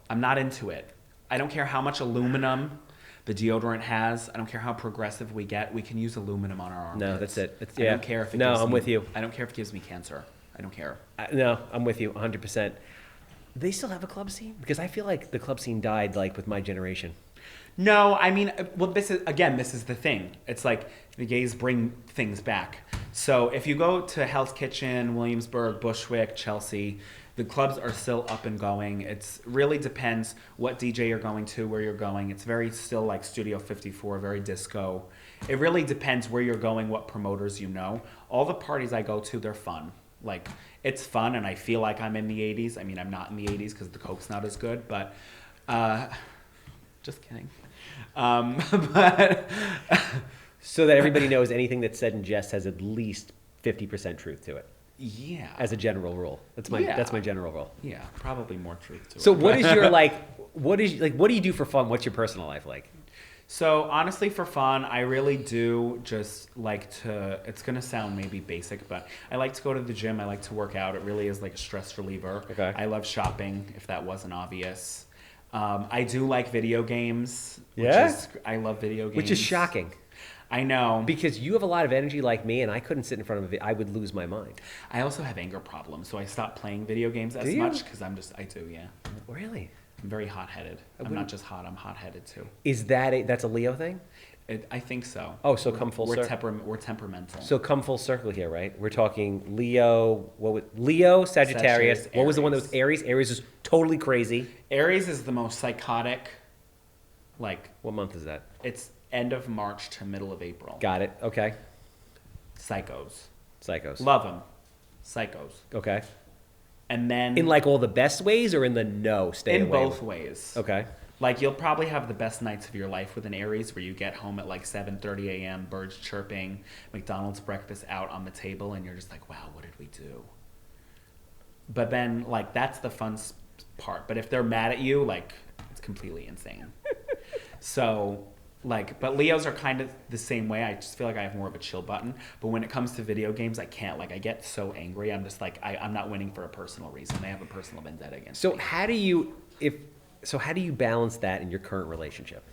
I'm not into it. I don't care how much aluminum the deodorant has. I don't care how progressive we get. We can use aluminum on our armpits. No, that's it. I don't care if it No, gives I'm me, with you. I don't care if it gives me cancer. I don't care. No, I'm with you 100%. They still have a club scene? Because I feel like the club scene died like with my generation. No, I mean, well, this is the thing. It's like the gays bring things back. So if you go to Hell's Kitchen, Williamsburg, Bushwick, Chelsea, the clubs are still up and going. It's really depends what DJ you're going to, where you're going. It's very still like Studio 54, very disco. It really depends where you're going, what promoters you know. All the parties I go to, they're fun. Like, it's fun, and I feel like I'm in the 80s. I mean, I'm not in the 80s because the Coke's not as good, but just kidding. But so that everybody knows anything that's said in jest has at least 50% truth to it. Yeah. As a general rule. That's my general rule. Yeah, probably more truth to it. So what is your what do you do for fun? What's your personal life like? So honestly, for fun, I really do just like to, it's going to sound maybe basic, but I like to go to the gym. I like to work out. It really is like a stress reliever. Okay. I love shopping, if that wasn't obvious. I do like video games. I love video games. Which is shocking. I know. Because you have a lot of energy like me, and I couldn't sit in front of I would lose my mind. I also have anger problems, so I stopped playing video games as much because I do, yeah. Really? I'm very hot-headed. I'm not just hot, I'm hot-headed too. Is that's a Leo thing? I think so. Oh, so come full circle. We're temperamental. So come full circle here, right? We're talking Leo, Leo, Sagittarius. What was the one that was Aries? Aries is totally crazy. Aries is the most psychotic, like... What month is that? It's end of March to middle of April. Got it. Okay. Psychos. Love them. Psychos. Okay. And then... In like all the best ways or in the no, stay away? In both ways. Okay. Like you'll probably have the best nights of your life with an Aries where you get home at like 7:30 a.m., birds chirping, McDonald's breakfast out on the table, and you're just like, wow, what did we do? But then like that's the fun part. But if they're mad at you, like it's completely insane. So... Like, but Leos are kind of the same way. I just feel like I have more of a chill button. But when it comes to video games, I can't. Like, I get so angry. I'm just like, I'm not winning for a personal reason. They have a personal vendetta against me. So how do you balance that in your current relationship?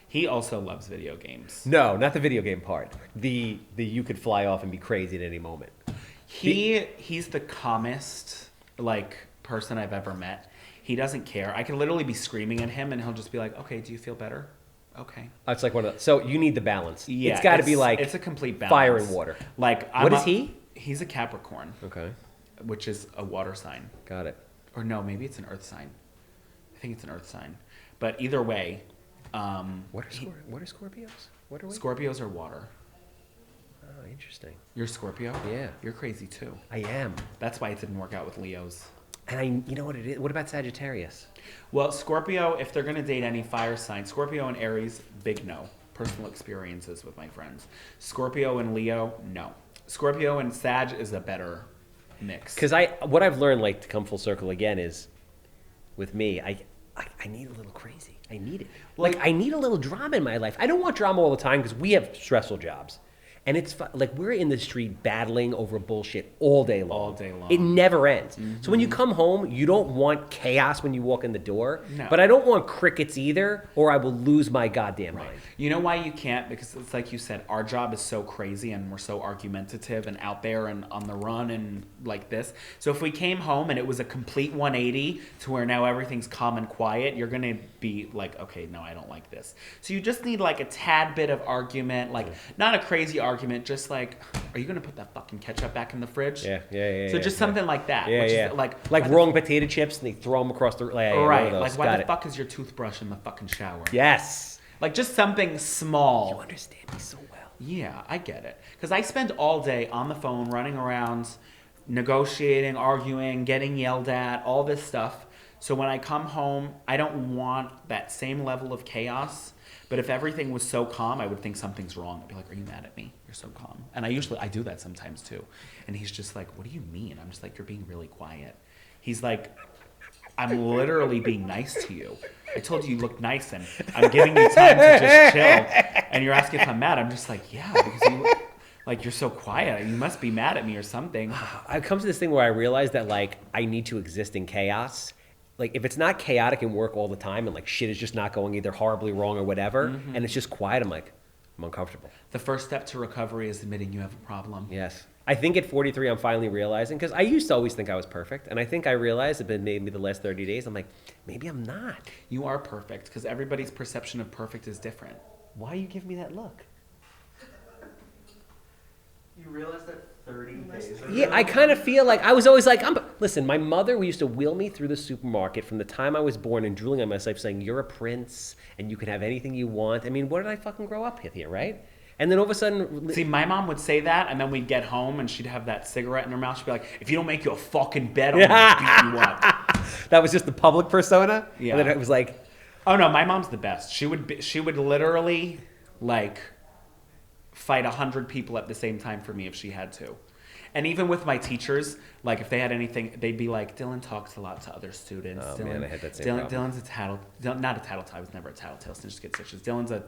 He also loves video games. No, not the video game part. The you could fly off and be crazy at any moment. He's the calmest like person I've ever met. He doesn't care. I can literally be screaming at him, and he'll just be like, "Okay, do you feel better?" Okay. It's like one of the, so you need the balance. Yeah, it's got to be like it's a complete balance. Fire and water. Like what is he? He's a Capricorn. Okay. Which is a water sign. Got it. Or no, maybe it's an earth sign. I think it's an earth sign. But either way, what are Scorpios? What are we? Scorpios are water. Oh, interesting. You're Scorpio? Yeah. You're crazy too. I am. That's why it didn't work out with Leos. And you know what it is? What about Sagittarius? Well, Scorpio, if they're going to date any fire sign, Scorpio and Aries, big no. Personal experiences with my friends. Scorpio and Leo, no. Scorpio and Sag is a better mix. Because what I've learned, like to come full circle again, is with me, I need a little crazy. I need it. Like I need a little drama in my life. I don't want drama all the time because we have stressful jobs. And it's like we're in the street battling over bullshit all day long. All day long. It never ends. Mm-hmm. So when you come home, you don't want chaos when you walk in the door. No. But I don't want crickets either, or I will lose my goddamn mind. You know why you can't? Because it's like you said, our job is so crazy and we're so argumentative and out there and on the run and like this. So if we came home and it was a complete 180 to where now everything's calm and quiet, you're going to be like, okay, no, I don't like this. So you just need like a tad bit of argument, like not a crazy argument, just like, are you gonna put that fucking ketchup back in the fridge? Yeah. So just something like that. Yeah, which yeah. Is like wrong potato chips, and they throw them across the right. Like why the fuck is your toothbrush in the fucking shower? Yes. Like just something small. You understand me so well. Yeah, I get it. Because I spend all day on the phone, running around, negotiating, arguing, getting yelled at, all this stuff. So when I come home, I don't want that same level of chaos. But if everything was so calm, I would think something's wrong. I'd be like, are you mad at me? You're so calm. And I do that sometimes too. And he's just like, what do you mean? I'm just like, you're being really quiet. He's like, I'm literally being nice to you. I told you look nice and I'm giving you time to just chill. And you're asking if I'm mad. I'm just like, yeah, because you're so quiet. You must be mad at me or something. I come to this thing where I realize that like I need to exist in chaos. Like if it's not chaotic in work all the time and like shit is just not going either horribly wrong or whatever, and it's just quiet, I'm uncomfortable. The first step to recovery is admitting you have a problem. Yes. I think at 43, I'm finally realizing, because I used to always think I was perfect, and I think I realized it maybe the last 30 days, I'm like, maybe I'm not. You are perfect, because everybody's perception of perfect is different. Why you give me that look? You realize that 30 days. Yeah, I kind of feel like I was always like, listen, my mother used to wheel me through the supermarket from the time I was born and drooling on myself saying, you're a prince and you can have anything you want. I mean, where did I fucking grow up here, right? And then all of a sudden... See, my mom would say that, and then we'd get home, and she'd have that cigarette in her mouth. She'd be like, if you don't make you a fucking bed, I'm gonna beat you up. That was just the public persona? Yeah. And then it was like... Oh, no, my mom's the best. She would literally, like, fight 100 people at the same time for me if she had to. And even with my teachers, like, if they had anything, they'd be like, Dylan talks a lot to other students. Oh, Dylan, man, I had that same problem. Dylan's not a tattletale. I was never a tattletale. So just get stitches. Dylan's a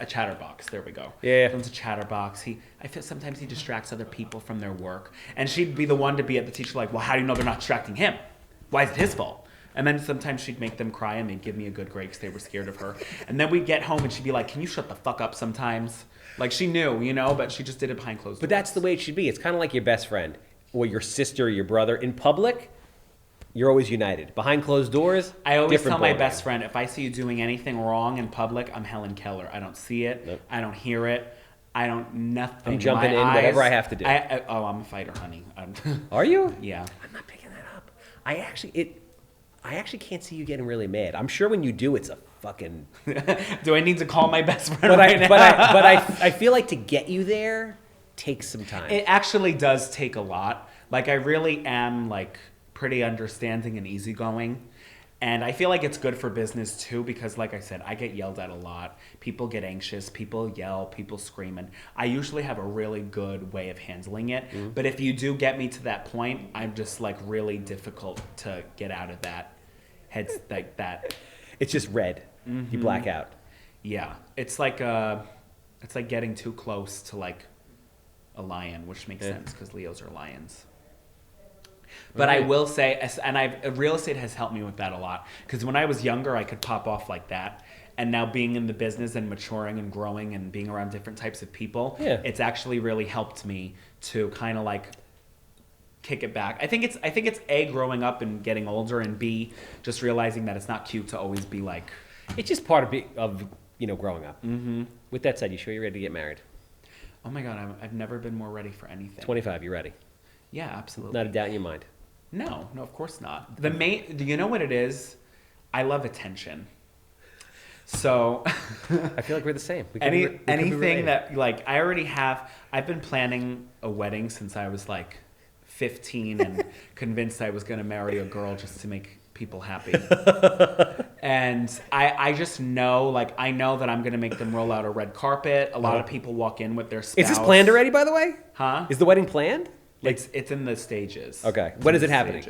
chatterbox? There we go. Yeah. Dylan's a chatterbox. I feel sometimes he distracts other people from their work. And she'd be the one to be at the teacher like, well, how do you know they're not distracting him? Why is it his fault? And then sometimes she'd make them cry and they'd give me a good grade because they were scared of her. And then we'd get home and she'd be like, can you shut the fuck up sometimes? Like, she knew, but she just did it behind closed doors. But that's the way it should be. It's kind of like your best friend or your sister or your brother. In public, you're always united. Behind closed doors, I always tell my best friend, if I see you doing anything wrong in public, I'm Helen Keller. I don't see it. Nope. I don't hear it. I don't, nothing. I'm jumping in, whatever I have to do. I'm a fighter, honey. Are you? Yeah. I'm not picking that up. I actually can't see you getting really mad. I'm sure when you do, it's a fucking... Do I need to call my best friend right now? But I feel like to get you there takes some time. It actually does take a lot. Like, I really am, like, pretty understanding and easygoing. And I feel like it's good for business, too, because, like I said, I get yelled at a lot. People get anxious. People yell. People scream. And I usually have a really good way of handling it. Mm-hmm. But if you do get me to that point, I'm just, like, really difficult to get out of that. Heads like that. It's just red. Mm-hmm. You black out. Yeah. It's like getting too close to, like, a lion, which makes sense because Leos are lions. But I will say, and real estate has helped me with that a lot. Because when I was younger, I could pop off like that. And now being in the business and maturing and growing and being around different types of people, it's actually really helped me to kind of like kick it back. I think it's A, growing up and getting older, and B, just realizing that it's not cute to always be like... It's just part of growing up. Mm-hmm. With that said, you sure you're ready to get married? Oh my God, I've never been more ready for anything. 25, you're ready? Yeah, absolutely. Not a doubt in your mind? No, of course not. You know what it is? I love attention. So I feel like we're the same. Anything that, like, I've been planning a wedding since I was like 15 and convinced I was going to marry a girl just to make people happy. And I just know, like, I know that I'm going to make them roll out a red carpet. A lot of people walk in with their spouse. Is this planned already, by the way? Huh? Is the wedding planned? It's in the stages. Okay. When is it happening?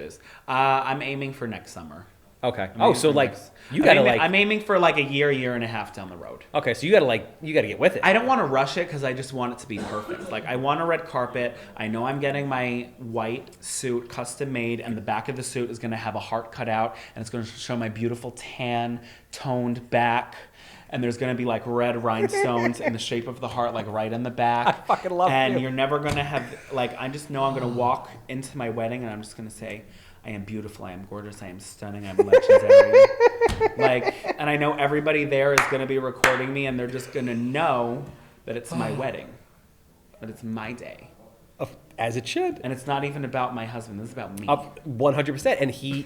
I'm aiming for next summer. Okay. I'm aiming for like a year and a half down the road. Okay, so you gotta get with it. I don't want to rush it because I just want it to be perfect. Like, I want a red carpet. I know I'm getting my white suit custom made, and the back of the suit is going to have a heart cut out, and it's going to show my beautiful tan toned back. And there's going to be like red rhinestones in the shape of the heart, like right in the back. I fucking love it. And you're never going to have, like, I just know I'm going to walk into my wedding and I'm just going to say, I am beautiful, I am gorgeous, I am stunning, I'm legendary. And I know everybody there is going to be recording me, and they're just going to know that it's my wedding, that it's my day. As it should. And it's not even about my husband. This is about me. 100%. And he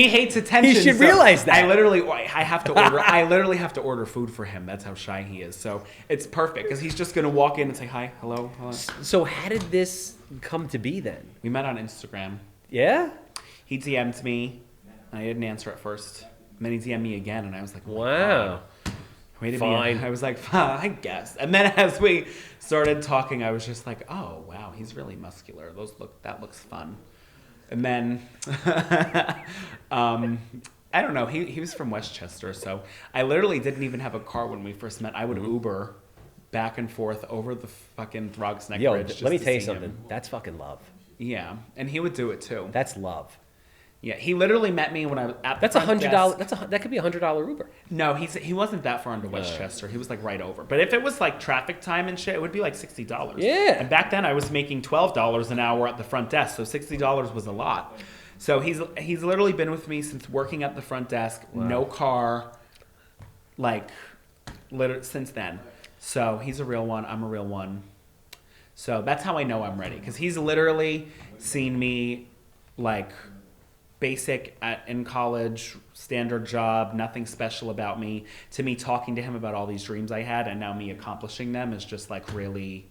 hates attention. He should realize that. I literally have to order food for him. That's how shy he is. So it's perfect because he's just going to walk in and say, hi, hello. So how did this come to be then? We met on Instagram. Yeah? He DM'd me. And I didn't answer at first. And then he DM'd me again. And I was like, wow. Fine. I was like, I guess. And then as we started talking, I was just like, oh, wow, he's really muscular. That looks fun. And then, I don't know, he was from Westchester, so I literally didn't even have a car when we first met. I would Uber back and forth over the fucking Throgs Neck Bridge. Let me tell you something. That's fucking love. Yeah, and he would do it too. That's love. Yeah, he literally met me when I was at the That's front $100. desk. That could be $100 Uber. No, he wasn't that far into Westchester. He was like right over. But if it was like traffic time and shit, it would be like $60. Yeah. And back then I was making $12 an hour at the front desk, so $60 was a lot. So he's literally been with me since working at the front desk, no car, like since then. So he's a real one. I'm a real one. So that's how I know I'm ready, because he's literally seen me like basic in college, standard job, nothing special about me, to me talking to him about all these dreams I had, and now me accomplishing them is just like really,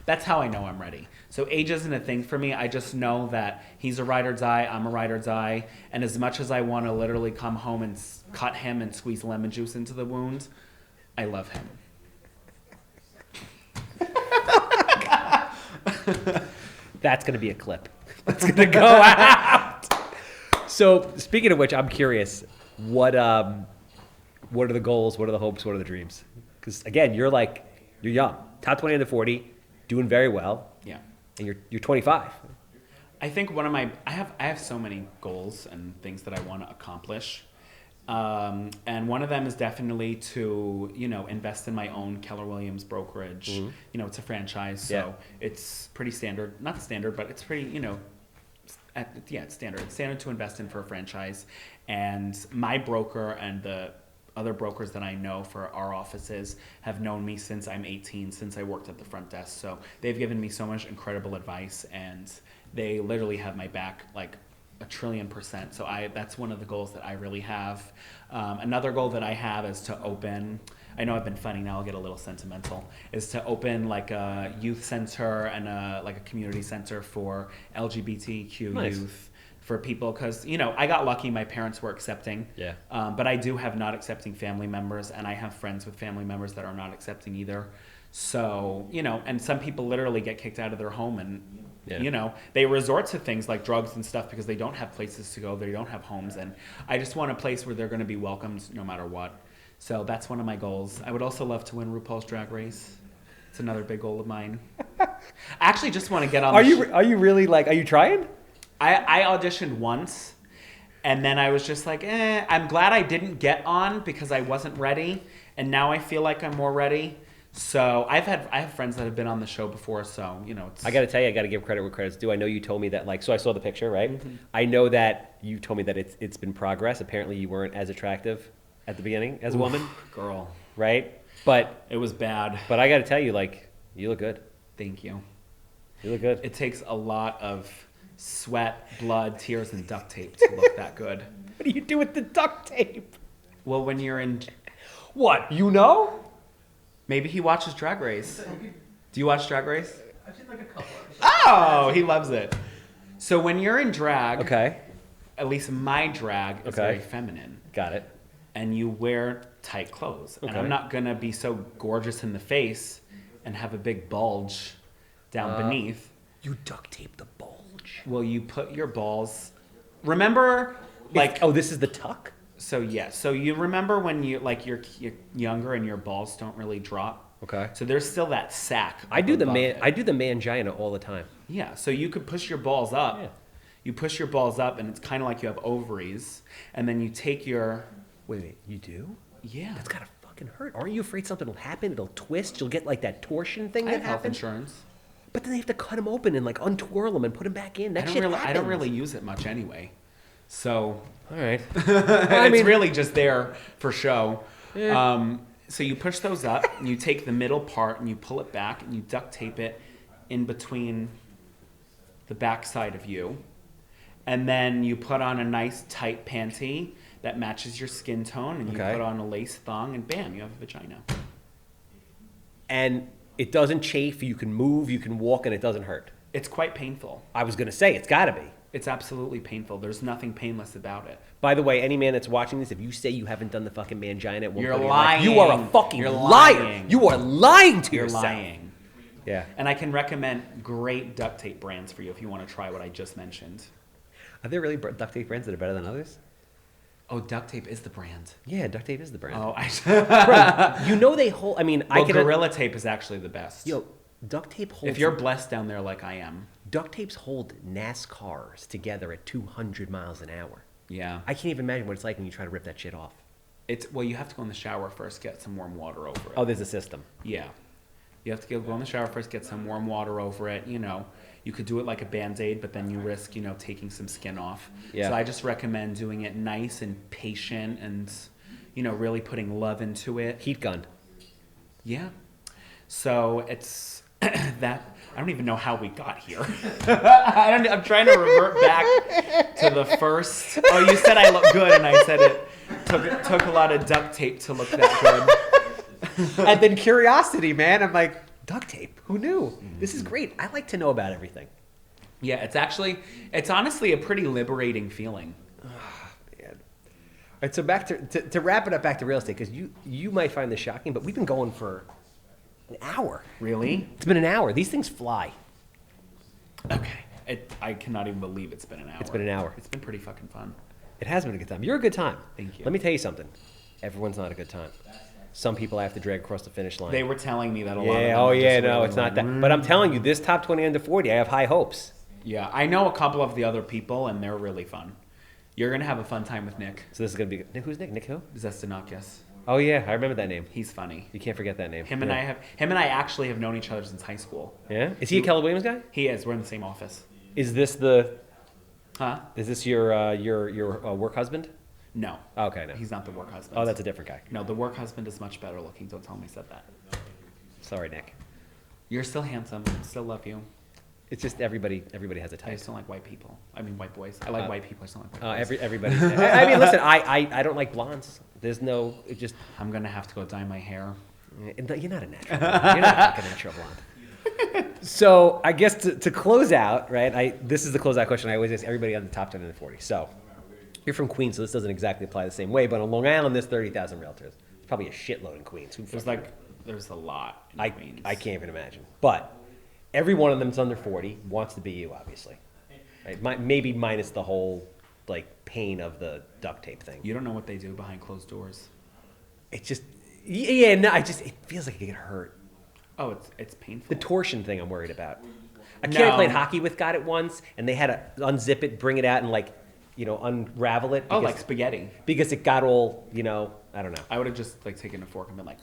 that's how I know I'm ready. So age isn't a thing for me. I just know that he's a ride or die, I'm a ride or die, and as much as I want to literally come home and cut him and squeeze lemon juice into the wound, I love him. That's going to be a clip. That's going to go out. So, speaking of which, I'm curious, what are the goals? What are the hopes? What are the dreams? Because again, you're young, top 20 under 40, doing very well. Yeah. And you're 25. I think I have so many goals and things that I want to accomplish. And one of them is definitely to, invest in my own Keller Williams brokerage. Mm-hmm. It's a franchise, so it's pretty standard. Not standard, but it's pretty, it's standard. It's standard to invest in for a franchise. And my broker and the other brokers that I know for our offices have known me since I'm 18, since I worked at the front desk. So they've given me so much incredible advice, and they literally have my back like 1,000,000,000%. So that's one of the goals that I really have. Another goal that I have is to open, I know I've been funny, now I'll get a little sentimental, is to open like a youth center and a community center for LGBTQ youth, for people, because I got lucky, my parents were accepting, but I do have not accepting family members, and I have friends with family members that are not accepting either. So and some people literally get kicked out of their home, and they resort to things like drugs and stuff because they don't have places to go, they don't have homes, and I just want a place where they're going to be welcomed no matter what. So that's one of my goals. I would also love to win RuPaul's Drag Race. It's another big goal of mine. I actually just want to get on. Are you really are you trying? I auditioned once, and then I was just like, I'm glad I didn't get on because I wasn't ready, and now I feel like I'm more ready. So I have friends that have been on the show before, so it's... I got to tell you, I got to give credit where credit's due. I know you told me that, so I saw the picture, right? Mm-hmm. I know that you told me that it's been progress. Apparently you weren't as attractive at the beginning as a woman. Girl. Right? But... It was bad. But I got to tell you, you look good. Thank you. You look good. It takes a lot of sweat, blood, tears, and duct tape to look that good. What do you do with the duct tape? Well, when you're in... What? You know? Maybe he watches Drag Race. Do you watch Drag Race? I've seen like a couple episodes. Oh, he loves it. So when you're in drag, okay, at least my drag is very feminine. Got it. And you wear tight clothes. Okay. And I'm not going to be so gorgeous in the face and have a big bulge down beneath. You duct tape the bulge. Well, you put your balls... Remember, this is the tuck? So so you remember when you're younger and your balls don't really drop. Okay. So there's still that sack. I do the mangina all the time. Yeah. So you could push your balls up. Yeah. You push your balls up, and it's kind of like you have ovaries, and then you take your. Wait, you do? Yeah. That's gotta fucking hurt. Aren't you afraid something will happen? It'll twist. You'll get that torsion thing I that have health happens. Insurance. But then they have to cut them open and untwirl them and put them back in. That shit happens. I don't really use it much anyway. So. All right. It's really just there for show. Yeah. So you push those up, and you take the middle part, and you pull it back, and you duct tape it in between the back side of you. And then you put on a nice tight panty that matches your skin tone, and you put on a lace thong, and bam, you have a vagina. And it doesn't chafe, you can move, you can walk, and it doesn't hurt. It's quite painful. I was going to say, it's got to be. It's absolutely painful. There's nothing painless about it. By the way, any man that's watching this, if you say you haven't done the fucking mangina at one You're point, lying. you are a fucking You're liar. lying. You are lying to You're yourself. lying. Yeah. And I can recommend great duct tape brands for you if you want to try what I just mentioned. Are there really duct tape brands that are better than others? Oh, duct tape is the brand. Yeah, duct tape is the brand. Oh, Bro, they hold. I mean, Gorilla Tape is actually the best. Yo, duct tape holds. If you're blessed down there like I am. duct tapes hold NASCARs together at 200 miles an hour. Yeah. I can't even imagine what it's like when you try to rip that shit off. Well, you have to go in the shower first, get some warm water over it. Oh, there's a system. Yeah. You have to go in the shower first, get some warm water over it. You know, you could do it like a Band-Aid, but then you risk, you know, taking some skin off. Yeah. So I just recommend doing it nice and patient and, you know, really putting love into it. Heat gun. Yeah. So it's that. I don't even know how we got here. I'm trying to revert back to the first. Oh, you said I look good, and I said it took a lot of duct tape to look that good. And then curiosity, man. I'm like, duct tape? Who knew? This is great. I like to know about everything. Yeah, it's honestly a pretty liberating feeling. Man. All right, so back to wrap it up, back to real estate, because you might find this shocking, but we've been going for an hour. Really? It's been an hour. These things fly. Okay. I cannot even believe it's been an hour. It's been an hour. It's been pretty fucking fun. It has been a good time. You're a good time. Thank you. Let me tell you something. Everyone's not a good time. Some people I have to drag across the finish line. They were telling me that a lot. Yeah, of them no, it's not that. But I'm telling you, this top 20 under 40, I have high hopes. Yeah, I know a couple of the other people, and they're really fun. You're gonna have a fun time with Nick So this is going to be good. Who's Nick? Nick who? Zestinakis. Oh, yeah, I remember that name. He's funny. You can't forget that name. Him and I actually have known each other since high school. Yeah? Is he a Keller Williams guy? He is. We're in the same office. Is this your work husband? No. Oh, okay, no. He's not the work husband. Oh, that's a different guy. No, the work husband is much better looking. Don't tell him I said that. Sorry, Nick. You're still handsome. Still love you. It's just everybody has a I type. just don't like white people. I mean, white boys. I like white people. I just don't like white boys. Everybody. I mean, listen, I don't like blondes. There's no, it just, I'm gonna have to go dye my hair. you're not a natural blonde. You're not like a natural blonde. So I guess to close out, right? This is the closeout question I always ask everybody on the top 10 under 40. So you're from Queens, so this doesn't exactly apply the same way. But on Long Island, there's 30,000 realtors. There's probably a shitload in Queens. There's a lot in Queens. I can't even imagine. But every one of them is under 40, wants to be you, obviously. Right? Maybe minus the whole like pain of the duct tape thing. You don't know what they do behind closed doors. It just, yeah, no, it feels like I get hurt. Oh, it's painful. The torsion thing I'm worried about. A kid I played hockey with got it once, and they had to unzip it, bring it out, and unravel it. Like spaghetti. Because it got all, I don't know. I would have just taken a fork and been like.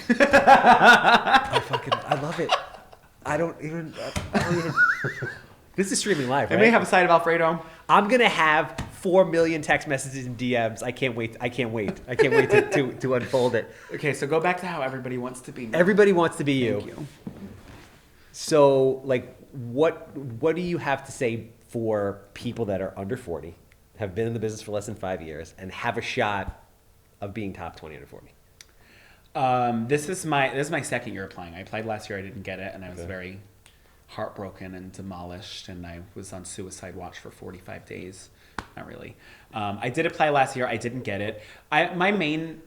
I love it. I don't even. This is streaming live, right? And we have a side of Alfredo. I'm gonna have 4 million text messages and DMs. I can't wait to unfold it. Okay, so go back to how everybody wants to be me. Everybody wants to be you. Thank you. So, what do you have to say for people that are under 40, have been in the business for less than 5 years, and have a shot of being top 20 under 40? This is my second year applying. I applied last year. I didn't get it, and I was very heartbroken and demolished, and I was on suicide watch for 45 days. Not really. I did apply last year. I didn't get it. My main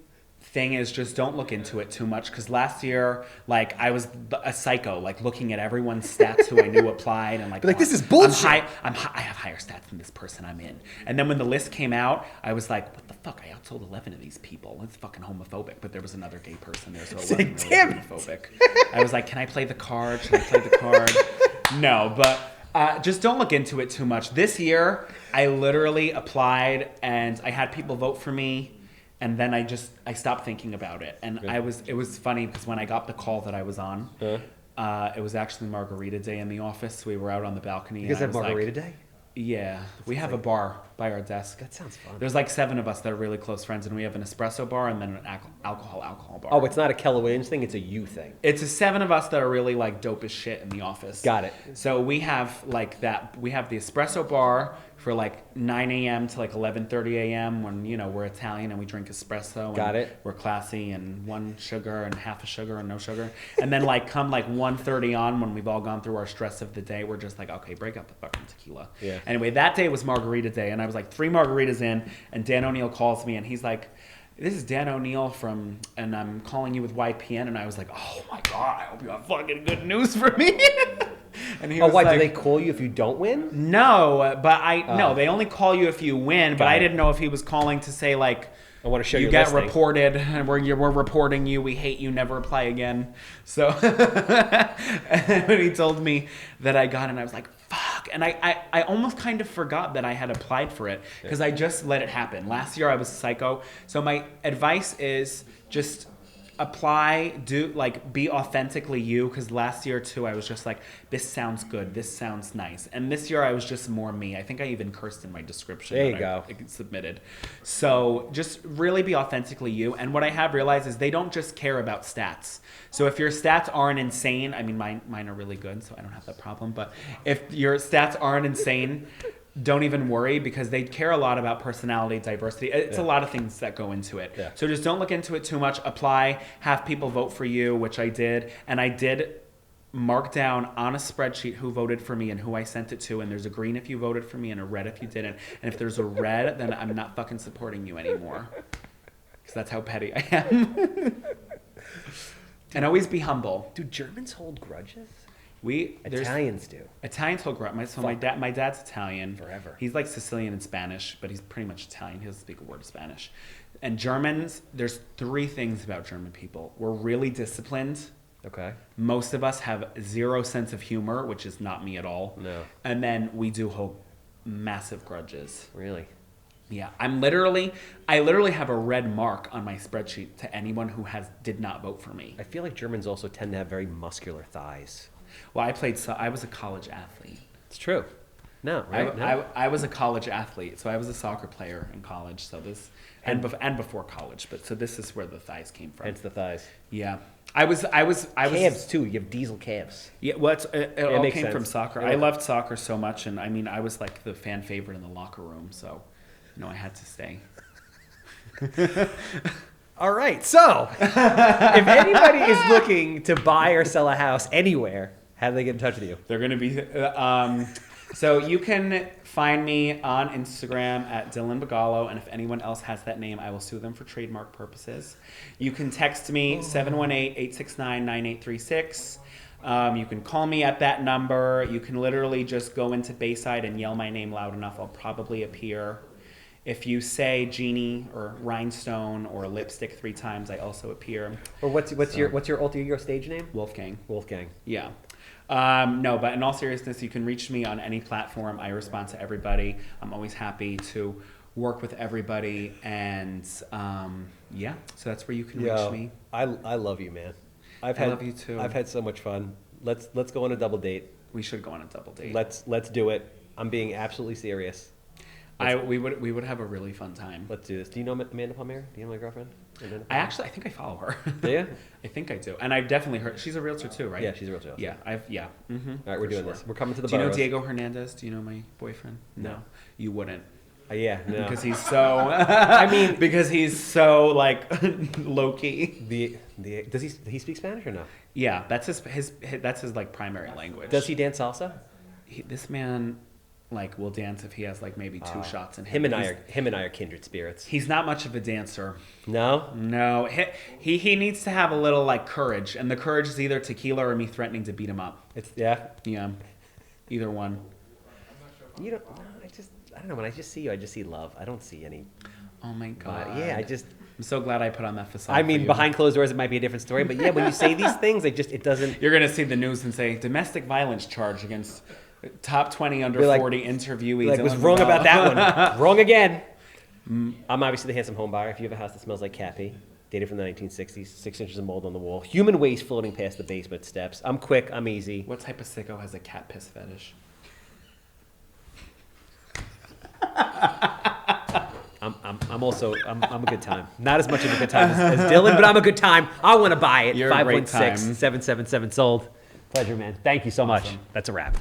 thing is just don't look into it too much, because last year I was a psycho, looking at everyone's stats who I knew applied, and this is bullshit. I have higher stats than this person I'm in. And then when the list came out, I was like, what the fuck? I outsold 11 of these people. It's fucking homophobic. But there was another gay person there, so it wasn't really homophobic. I was like, can I play the card? Should I play the card? No, but just don't look into it too much. This year, I literally applied, and I had people vote for me. And then I stopped thinking about it. And it was funny because when I got the call that I was on, it was actually Margarita Day in the office. We were out on the balcony. You guys have Margarita Day? Yeah. We have a bar by our desk. That sounds fun. There's 7 of us that are really close friends, and we have an espresso bar and then an alcohol bar. Oh, it's not a Keller Williams thing, it's a you thing. It's a 7 of us that are really dope as shit in the office. Got it. So we have that. We have the espresso bar for 9 a.m. to 11:30 a.m. when we're Italian and we drink espresso. Got and it. We're classy and 1 sugar and half a sugar and no sugar. And then come 1:30 on, when we've all gone through our stress of the day, we're just okay, break up the fucking tequila. Yeah. Anyway, that day was Margarita Day, and I was 3 margaritas in, and Dan O'Neill calls me and he's like, this is Dan O'Neill and I'm calling you with YPN. And I was like, oh my God, I hope you have fucking good news for me. And he was why, do they call you if you don't win? No, but no, they only call you if you win, but I didn't know if he was calling to say I want to show you your get listing. reported, and we're reporting you. We hate you. Never apply again. So and when he told me that I got it, I was like, fuck. And I almost kind of forgot that I had applied for it because I just let it happen. Last year I was psycho. So my advice is just apply, be authentically you, because last year too I was just like, this sounds good, this sounds nice, and this year I was just more me. I think I even cursed in my description there you go. I submitted. So just really be authentically you. And what I have realized is they don't just care about stats. So if your stats aren't insane, I mean mine are really good, so I don't have that problem, but if your stats aren't insane, don't even worry, because they care a lot about personality, diversity. It's a lot of things that go into it. Yeah. So just don't look into it too much. Apply, have people vote for you, which I did. And I did mark down on a spreadsheet who voted for me and who I sent it to. And there's a green if you voted for me and a red if you didn't. And if there's a red, then I'm not fucking supporting you anymore. Because that's how petty I am. And always be humble. Do Germans hold grudges? Italians do. Italians hold grudges. My dad's Italian. Forever. He's like Sicilian and Spanish, but he's pretty much Italian. He doesn't speak a word of Spanish. And Germans, there's 3 things about German people. We're really disciplined. Okay. Most of us have 0 sense of humor, which is not me at all. No. And then we do hold massive grudges. Really? Yeah, I literally have a red mark on my spreadsheet to anyone who did not vote for me. I feel like Germans also tend to have very muscular thighs. Well, I was a college athlete. It's true. No, right? I was a college athlete, so I was a soccer player in college. So this and before college, but so this is where the thighs came from. Hence the thighs. Yeah, I was calves too. You have diesel calves. Yeah, well, it all came from sense. soccer. Yeah. I loved soccer so much, and I mean, I was like the fan favorite in the locker room, so I had to stay. All right, so if anybody is looking to buy or sell a house anywhere, how do they get in touch with you? They're going to be... so you can find me on Instagram at Dylan Buggalo, and if anyone else has that name, I will sue them for trademark purposes. You can text me, 718-869-9836. You can call me at that number. You can literally just go into Bayside and yell my name loud enough. I'll probably appear. If you say genie or rhinestone or lipstick 3 times, I also appear. Or what's your alter ego stage name? Wolfgang. Wolfgang. Yeah. No, but in all seriousness, you can reach me on any platform. I respond to everybody. I'm always happy to work with everybody, and yeah, so that's where you can reach me. I love you, man. I love you too. I've had so much fun. Let's go on a double date. We should go on a double date. Let's do it. I'm being absolutely serious. We would have a really fun time. Let's do this. Do you know Amanda Palmieri? Do you know my girlfriend? I think I follow her. Do you? I think I do, and I've definitely heard. She's a realtor too, right? Yeah, she's a realtor. Yeah, Mm-hmm, all right, we're doing this. We're coming to the. Do you know boroughs. Diego Hernandez? Do you know my boyfriend? No. You wouldn't. Yeah, no. Because he's so. I mean, because he's so like low key. Does he speak Spanish or no? Yeah, that's his like primary language. Does he dance salsa? This man like will dance if he has like maybe 2 shots in him. Him and I are kindred spirits. He's not much of a dancer. No. He needs to have a little like courage, and the courage is either tequila or me threatening to beat him up. Yeah, either one. You don't. I don't know. When I just see you, I just see love. I don't see any. Oh my god. I'm so glad I put on that facade. I mean, behind closed doors, it might be a different story, but yeah, when you say these things, it doesn't. You're gonna see the news and say domestic violence charge against top 20 under 40 interviewee. Like, was wrong about that one. Wrong again. I'm obviously the handsome home buyer. If you have a house that smells like cat pee, dated from the 1960s, 6 inches of mold on the wall, human waste floating past the basement steps. I'm quick. I'm easy. What type of sicko has a cat piss fetish? I'm a good time. Not as much of a good time as Dylan, but I'm a good time. I want to buy it. You're a great time. 516-777 sold. Pleasure, man. Thank you so much. That's a wrap.